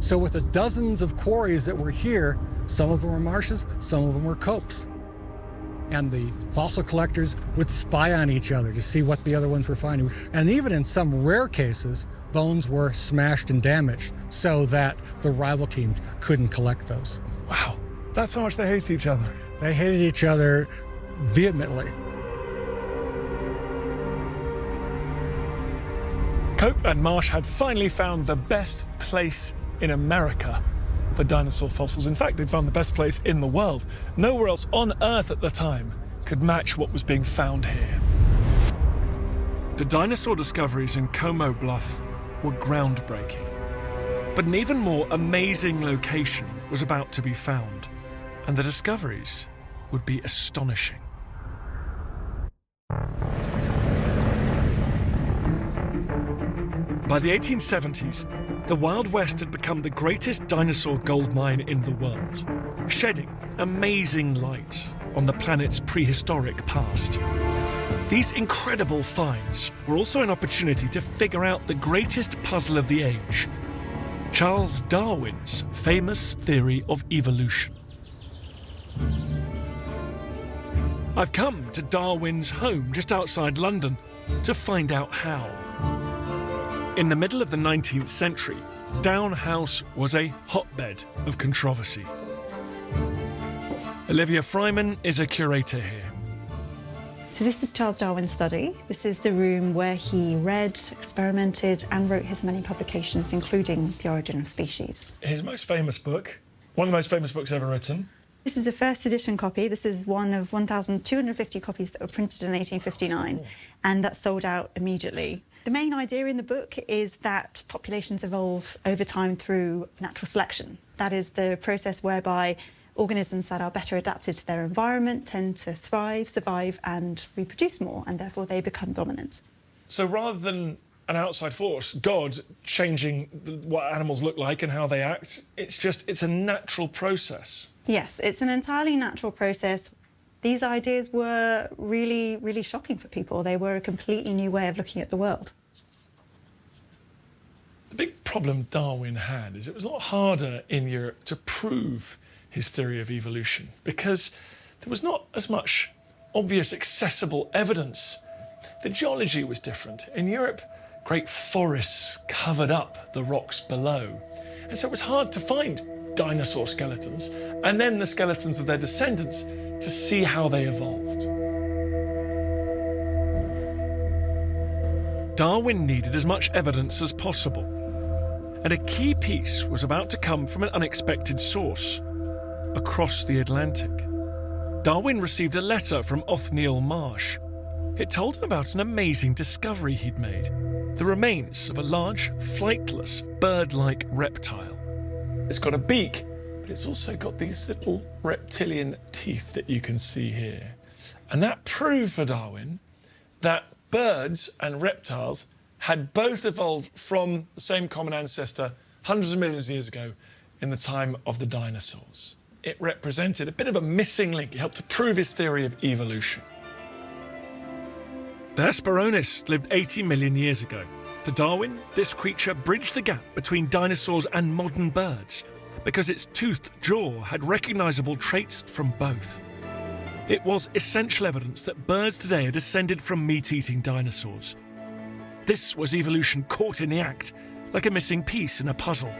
So with the dozens of quarries that were here, some of them were marshes, some of them were copes. And the fossil collectors would spy on each other to see what the other ones were finding. And even in some rare cases, bones were smashed and damaged so that the rival teams couldn't collect those. Wow, that's how much they hate each other. They hated each other vehemently. Cope and Marsh had finally found the best place in America for dinosaur fossils. In fact, they'd found the best place in the world. Nowhere else on Earth at the time could match what was being found here. The dinosaur discoveries in Como Bluff were groundbreaking. But an even more amazing location was about to be found, and the discoveries would be astonishing. By the 1870s, the Wild West had become the greatest dinosaur gold mine in the world, shedding amazing light on the planet's prehistoric past. These incredible finds were also an opportunity to figure out the greatest puzzle of the age, Charles Darwin's famous theory of evolution. I've come to Darwin's home just outside London to find out how. In the middle of the 19th century, Down House was a hotbed of controversy. Olivia Fryman is a curator here. So this is Charles Darwin's study. This is the room where he read, experimented, and wrote his many publications, including The Origin of Species. His most famous book, one of the most famous books ever written. This is a first edition copy. This is one of 1,250 copies that were printed in 1859, and that sold out immediately. The main idea in the book is that populations evolve over time through natural selection. That is the process whereby organisms that are better adapted to their environment tend to thrive, survive, and reproduce more, and therefore they become dominant. So rather than an outside force, God, changing what animals look like and how they act, it's a natural process. Yes, it's an entirely natural process. These ideas were really, really shocking for people. They were a completely new way of looking at the world. The big problem Darwin had is it was a lot harder in Europe to prove his theory of evolution because there was not as much obvious, accessible evidence. The geology was different. In Europe, great forests covered up the rocks below. And so it was hard to find dinosaur skeletons and then the skeletons of their descendants to see how they evolved. Darwin needed as much evidence as possible, and a key piece was about to come from an unexpected source across the Atlantic. Darwin received a letter from Othniel Marsh. It told him about an amazing discovery he'd made, the remains of a large, flightless, bird-like reptile. It's got a beak, but it's also got these little reptilian teeth that you can see here. And that proved for Darwin that birds and reptiles had both evolved from the same common ancestor hundreds of millions of years ago in the time of the dinosaurs. It represented a bit of a missing link. It helped to prove his theory of evolution. The Hesperornis lived 80 million years ago. To Darwin, this creature bridged the gap between dinosaurs and modern birds because its toothed jaw had recognizable traits from both. It was essential evidence that birds today are descended from meat-eating dinosaurs. This was evolution caught in the act, like a missing piece in a puzzle.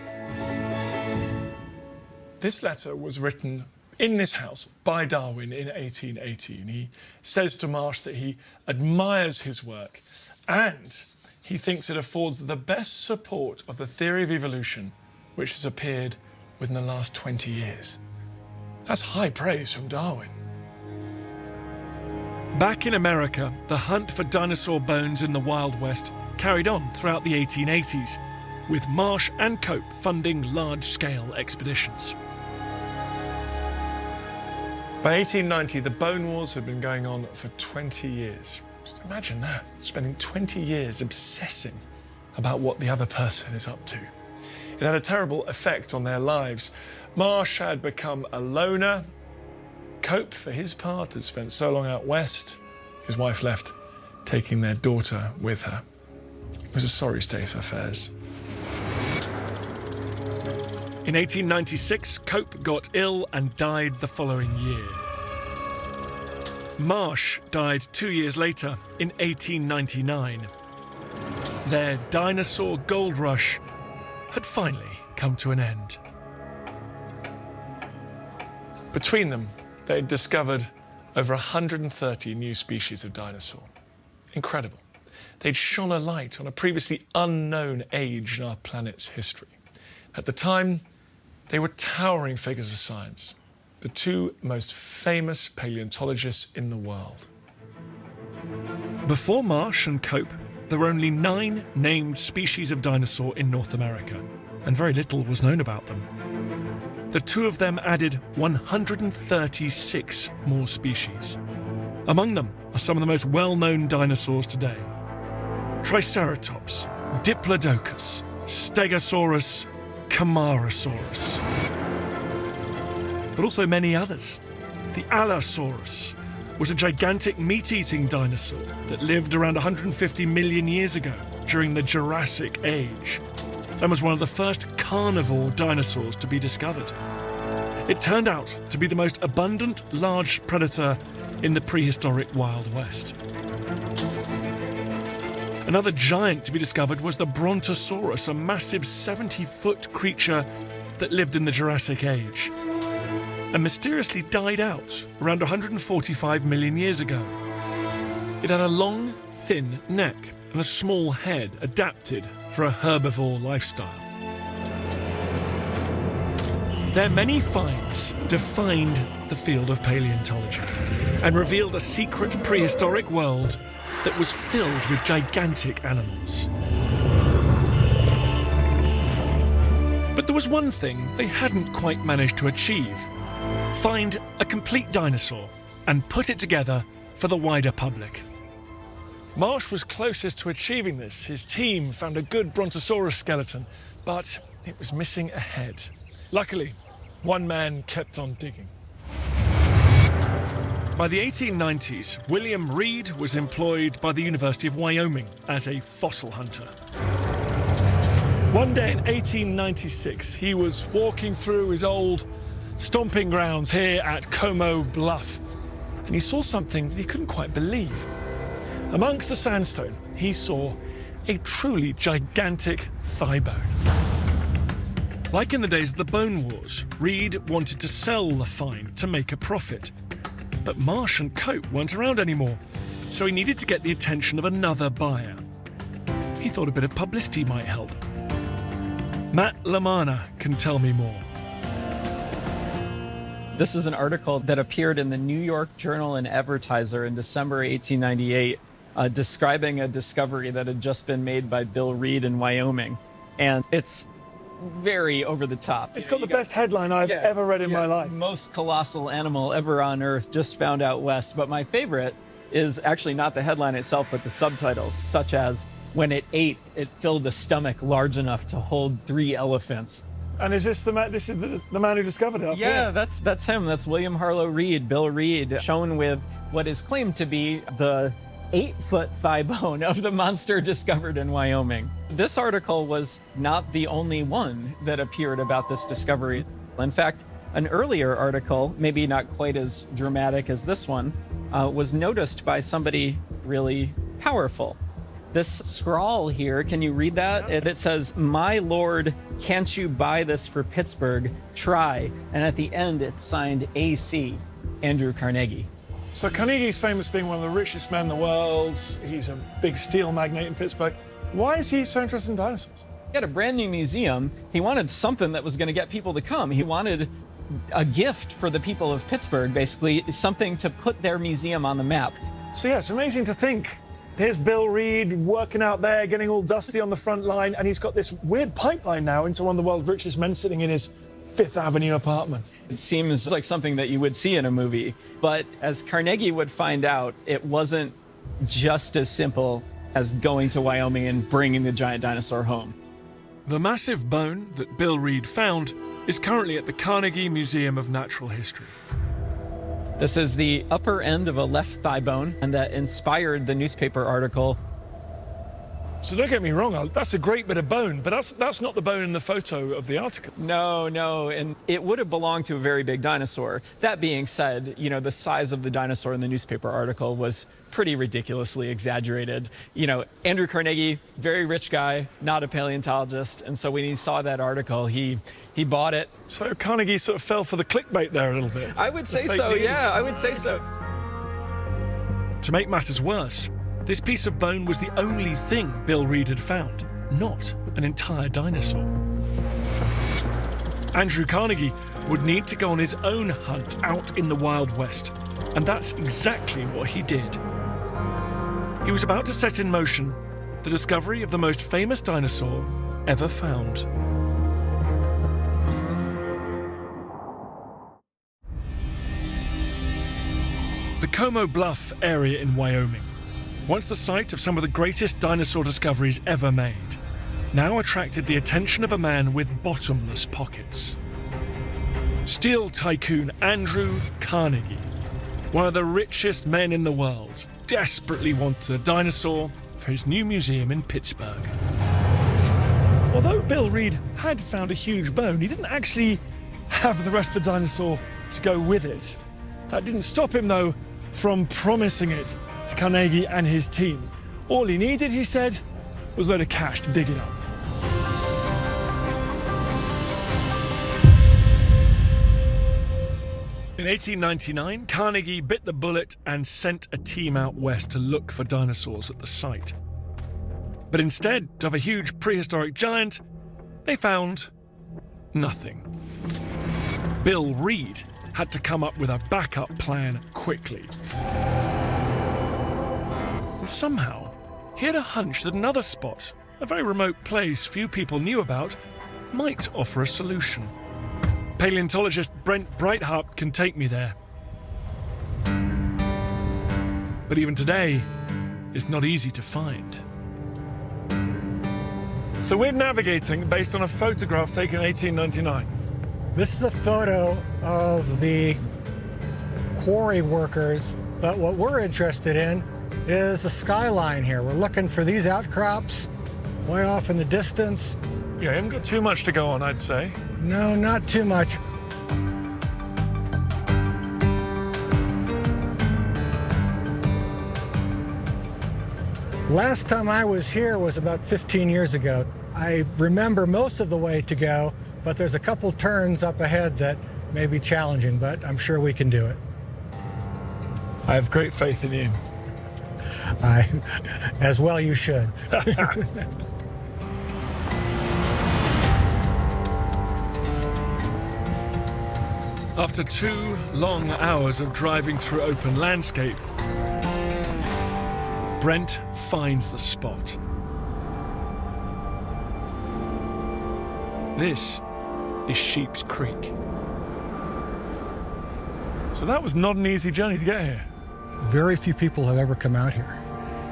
This letter was written in this house by Darwin in 1880, and he says to Marsh that he admires his work and he thinks it affords the best support of the theory of evolution which has appeared within the last 20 years. That's high praise from Darwin. Back in America, the hunt for dinosaur bones in the Wild West carried on throughout the 1880s, with Marsh and Cope funding large-scale expeditions. By 1890, the Bone Wars had been going on for 20 years. Just imagine that, spending 20 years obsessing about what the other person is up to. It had a terrible effect on their lives. Marsh had become a loner. Cope, for his part, had spent so long out west, his wife left, taking their daughter with her. It was a sorry state of affairs. In 1896, Cope got ill and died the following year. Marsh died 2 years later in 1899. Their dinosaur gold rush had finally come to an end. Between them, they had discovered over 130 new species of dinosaur. Incredible. They'd shone a light on a previously unknown age in our planet's history. At the time, they were towering figures of science, the two most famous paleontologists in the world. Before Marsh and Cope, there were only 9 named species of dinosaur in North America, and very little was known about them. The two of them added 136 more species. Among them are some of the most well-known dinosaurs today: Triceratops, Diplodocus, Stegosaurus, Camarasaurus. But also many others. The Allosaurus was a gigantic meat-eating dinosaur that lived around 150 million years ago during the Jurassic Age, and was one of the first carnivore dinosaurs to be discovered. It turned out to be the most abundant large predator in the prehistoric Wild West. Another giant to be discovered was the Brontosaurus, a massive 70-foot creature that lived in the Jurassic Age and mysteriously died out around 145 million years ago. It had a long, thin neck and a small head adapted for a herbivore lifestyle. Their many finds defined the field of paleontology and revealed a secret prehistoric world that was filled with gigantic animals. But there was one thing they hadn't quite managed to achieve: find a complete dinosaur and put it together for the wider public. Marsh was closest to achieving this. His team found a good Brontosaurus skeleton, but it was missing a head. Luckily, one man kept on digging. By the 1890s, William Reed was employed by the University of Wyoming as a fossil hunter. One day in 1896, he was walking through his old stomping grounds here at Como Bluff, and he saw something that he couldn't quite believe. Amongst the sandstone, he saw a truly gigantic thigh bone. Like in the days of the Bone Wars, Reed wanted to sell the find to make a profit. But Marsh and Cope weren't around anymore, so he needed to get the attention of another buyer. He thought a bit of publicity might help. Matt Lamana can tell me more. This is an article that appeared in the New York Journal and Advertiser in December 1898, describing a discovery that had just been made by Bill Reed in Wyoming. And it's very over the top. It's got the best headline I've ever read in my life. Most colossal animal ever on Earth just found out west. But my favorite is actually not the headline itself, but the subtitles, such as, "When it ate, it filled a stomach large enough to hold 3 elephants." And is this the man? This is the man who discovered it? Yeah, that's him. That's William Harlow Reed, Bill Reed, shown with what is claimed to be the 8-foot thigh bone of the monster discovered in Wyoming. This article was not the only one that appeared about this discovery. In fact, an earlier article, maybe not quite as dramatic as this one, was noticed by somebody really powerful. This scrawl here, can you read that? It says, "My lord, can't you buy this for Pittsburgh? Try." And at the end, it's signed AC, Andrew Carnegie. So Carnegie's famous being one of the richest men in the world. He's a big steel magnate in Pittsburgh. Why is he so interested in dinosaurs? He had a brand new museum. He wanted something that was going to get people to come. He wanted a gift for the people of Pittsburgh, basically, something to put their museum on the map. So yeah, it's amazing to think Here's Bill Reed working out there, getting all dusty on the front line, and he's got this weird pipeline now into one of the world's richest men sitting in his Fifth Avenue apartment. It seems like something that you would see in a movie, but as Carnegie would find out, it wasn't just as simple as going to Wyoming and bringing the giant dinosaur home. The massive bone that Bill Reed found is currently at the Carnegie Museum of Natural History. This is the upper end of a left thigh bone, and that inspired the newspaper article. So don't get me wrong, that's a great bit of bone, but that's not the bone in the photo of the article. No, and it would have belonged to a very big dinosaur. That being said, you know, the size of the dinosaur in the newspaper article was pretty ridiculously exaggerated. You know, Andrew Carnegie, very rich guy, not a paleontologist, and so when he saw that article, he bought it. So Carnegie sort of fell for the clickbait there a little bit. I would say The fake so, news. yeah, I would say so. To make matters worse, this piece of bone was the only thing Bill Reed had found, not an entire dinosaur. Andrew Carnegie would need to go on his own hunt out in the Wild West, and that's exactly what he did. He was about to set in motion the discovery of the most famous dinosaur ever found. The Como Bluff area in Wyoming, once the site of some of the greatest dinosaur discoveries ever made, now attracted the attention of a man with bottomless pockets. Steel tycoon Andrew Carnegie, one of the richest men in the world, desperately wanted a dinosaur for his new museum in Pittsburgh. Although Bill Reed had found a huge bone, he didn't actually have the rest of the dinosaur to go with it. That didn't stop him, though, from promising it to Carnegie and his team. All he needed, he said, was a load of cash to dig it up. In 1899, Carnegie bit the bullet and sent a team out west to look for dinosaurs at the site. But instead of a huge prehistoric giant, they found nothing. Bill Reed had to come up with a backup plan quickly. And somehow, he had a hunch that another spot, a very remote place few people knew about, might offer a solution. Paleontologist Brent Breithaupt can take me there. But even today, it's not easy to find. So we're navigating based on a photograph taken in 1899. This is a photo of the quarry workers, but what we're interested in is the skyline here. We're looking for these outcrops way off in the distance. Yeah, you haven't got too much to go on, I'd say. No, not too much. Last time I was here was about 15 years ago. I remember most of the way to go, but there's a couple turns up ahead that may be challenging, but I'm sure we can do it. I have great faith in you. As well you should. After 2 long hours of driving through open landscape, Brent finds the spot. This is Sheep's Creek. So that was not an easy journey to get here. Very few people have ever come out here.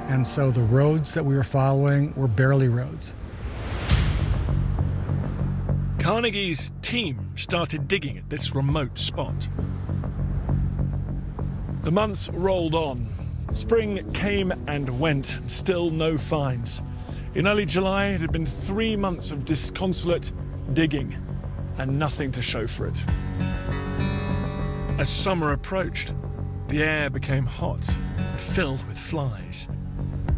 And so the roads that we were following were barely roads. Carnegie's team started digging at this remote spot. The months rolled on. Spring came and went, still no finds. In early July, it had been 3 months of disconsolate digging and nothing to show for it. As summer approached, the air became hot and filled with flies.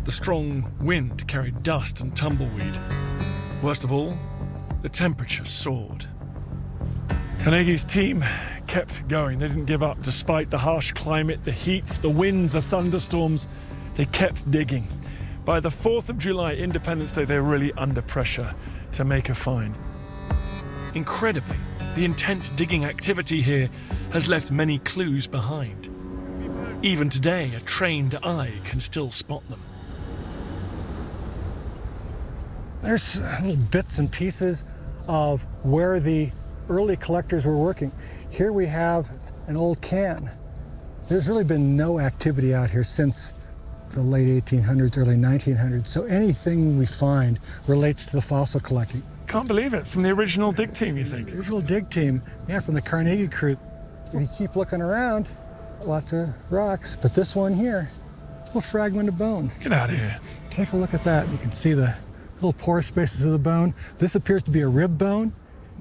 The strong wind carried dust and tumbleweed. Worst of all, the temperature soared. Carnegie's team kept going. They didn't give up despite the harsh climate, the heat, the wind, the thunderstorms. They kept digging. By the 4th of July, Independence Day, they were really under pressure to make a find. Incredibly, the intense digging activity here has left many clues behind. Even today, a trained eye can still spot them. There's little bits and pieces of where the early collectors were working. Here we have an old can. There's really been no activity out here since the late 1800s, early 1900s, so anything we find relates to the fossil collecting. Can't believe it. From the original dig team, you think? The original dig team, yeah, from the Carnegie crew. If you keep looking around, lots of rocks, but this one here, a little fragment of bone. Get out of here. Take a look at that. You can see the little pore spaces of the bone. This appears to be a rib bone,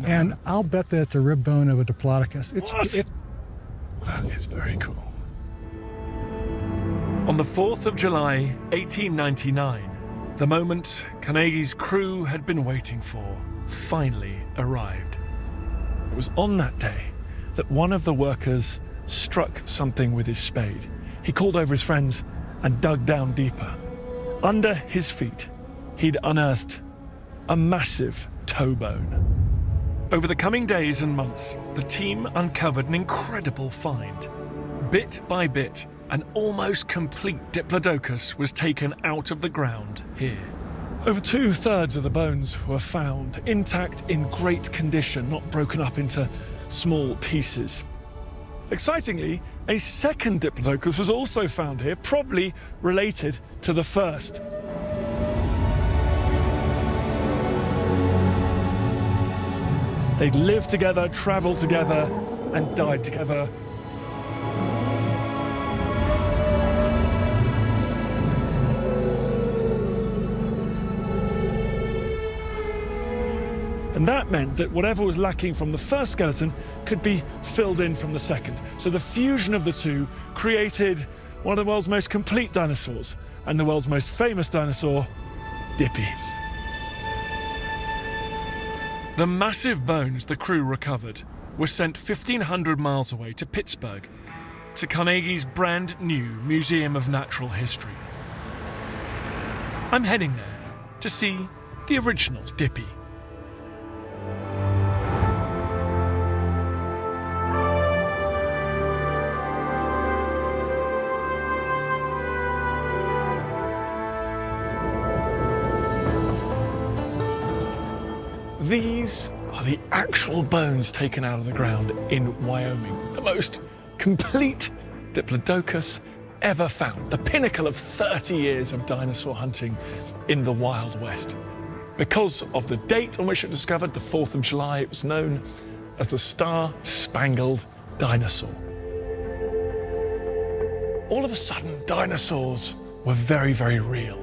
and I'll bet that it's a rib bone of a Diplodocus. That is very cool. On the 4th of July, 1899, the moment Carnegie's crew had been waiting for finally arrived. It was on that day that one of the workers struck something with his spade. He called over his friends and dug down deeper. Under his feet, he'd unearthed a massive toe bone. Over the coming days and months, the team uncovered an incredible find. Bit by bit, an almost complete Diplodocus was taken out of the ground here. Over 2/3 of the bones were found intact, in great condition, not broken up into small pieces. Excitingly, a second Diplodocus was also found here, probably related to the first. They'd lived together, traveled together, and died together. And that meant that whatever was lacking from the first skeleton could be filled in from the second. So the fusion of the two created one of the world's most complete dinosaurs, and the world's most famous dinosaur, Dippy. The massive bones the crew recovered were sent 1,500 miles away to Pittsburgh, to Carnegie's brand new Museum of Natural History. I'm heading there to see the original Dippy. These are the actual bones taken out of the ground in Wyoming. The most complete Diplodocus ever found. The pinnacle of 30 years of dinosaur hunting in the Wild West. Because of the date on which it was discovered, the 4th of July, it was known as the Star-Spangled Dinosaur. All of a sudden, dinosaurs were very, very real.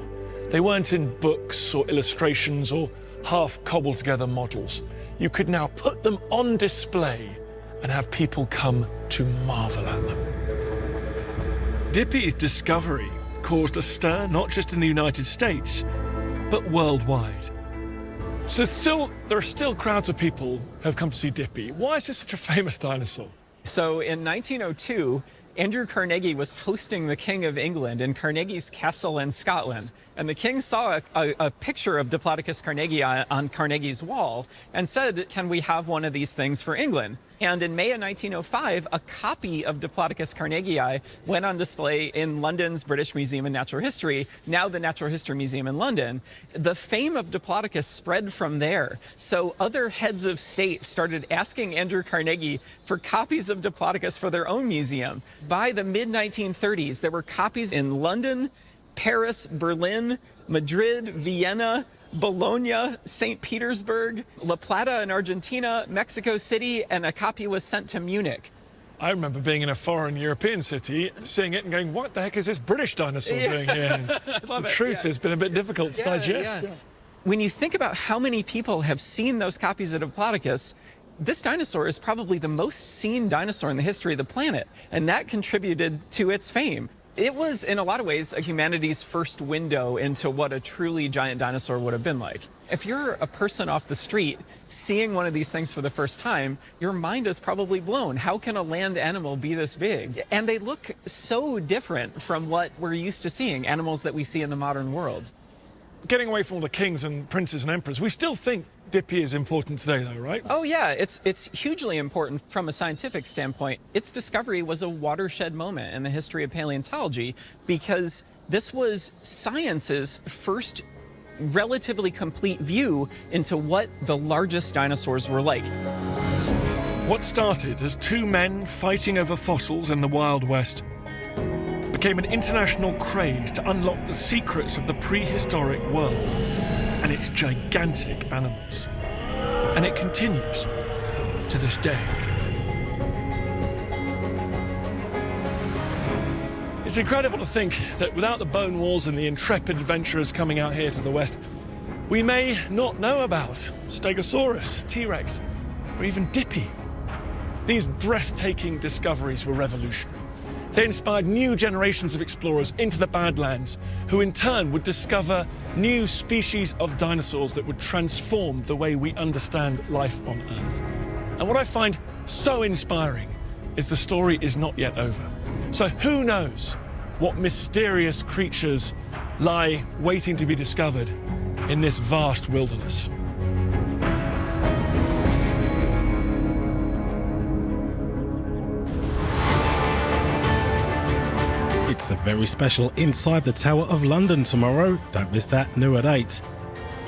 They weren't in books or illustrations or half cobbled together models. You could now put them on display and have people come to marvel at them. Dippy's discovery caused a stir not just in the United States, but worldwide. So there are still crowds of people who have come to see Dippy. Why is this such a famous dinosaur? So in 1902, Andrew Carnegie was hosting the King of England in Carnegie's castle in Scotland. And the king saw a picture of Diplodocus carnegii on Carnegie's wall and said, "Can we have one of these things for England?" And in May of 1905, a copy of Diplodocus carnegii went on display in London's British Museum of Natural History, now the Natural History Museum in London. The fame of Diplodocus spread from there. So other heads of state started asking Andrew Carnegie for copies of Diplodocus for their own museum. By the mid-1930s, there were copies in London, Paris, Berlin, Madrid, Vienna, Bologna, St. Petersburg, La Plata in Argentina, Mexico City, and a copy was sent to Munich. I remember being in a foreign European city, seeing it and going, what the heck is this British dinosaur doing here? The truth has been a bit difficult to digest. Yeah. When you think about how many people have seen those copies of Diplodocus, this dinosaur is probably the most seen dinosaur in the history of the planet, and that contributed to its fame. It was, in a lot of ways, humanity's first window into what a truly giant dinosaur would have been like. If you're a person off the street seeing one of these things for the first time, your mind is probably blown. How can a land animal be this big? And they look so different from what we're used to seeing, animals that we see in the modern world. Getting away from all the kings and princes and emperors, we still think Dippy is important today, though, right? Oh, yeah. It's hugely important from a scientific standpoint. Its discovery was a watershed moment in the history of paleontology because this was science's first relatively complete view into what the largest dinosaurs were like. What started as two men fighting over fossils in the Wild West became an international craze to unlock the secrets of the prehistoric world and its gigantic animals. And it continues to this day. It's incredible to think that without the bone wars and the intrepid adventurers coming out here to the west, we may not know about Stegosaurus, T-Rex, or even Dippy. These breathtaking discoveries were revolutionary. They inspired new generations of explorers into the Badlands, who in turn would discover new species of dinosaurs that would transform the way we understand life on Earth. And what I find so inspiring is the story is not yet over. So who knows what mysterious creatures lie waiting to be discovered in this vast wilderness. It's a very special Inside the Tower of London tomorrow. Don't miss that, new at 8.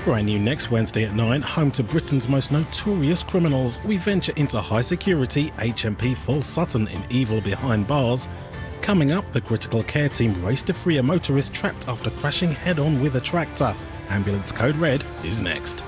Brand new next Wednesday at 9, home to Britain's most notorious criminals. We venture into high security HMP Full Sutton in Evil Behind Bars. Coming up, the critical care team race to free a motorist trapped after crashing head-on with a tractor. Ambulance Code Red is next.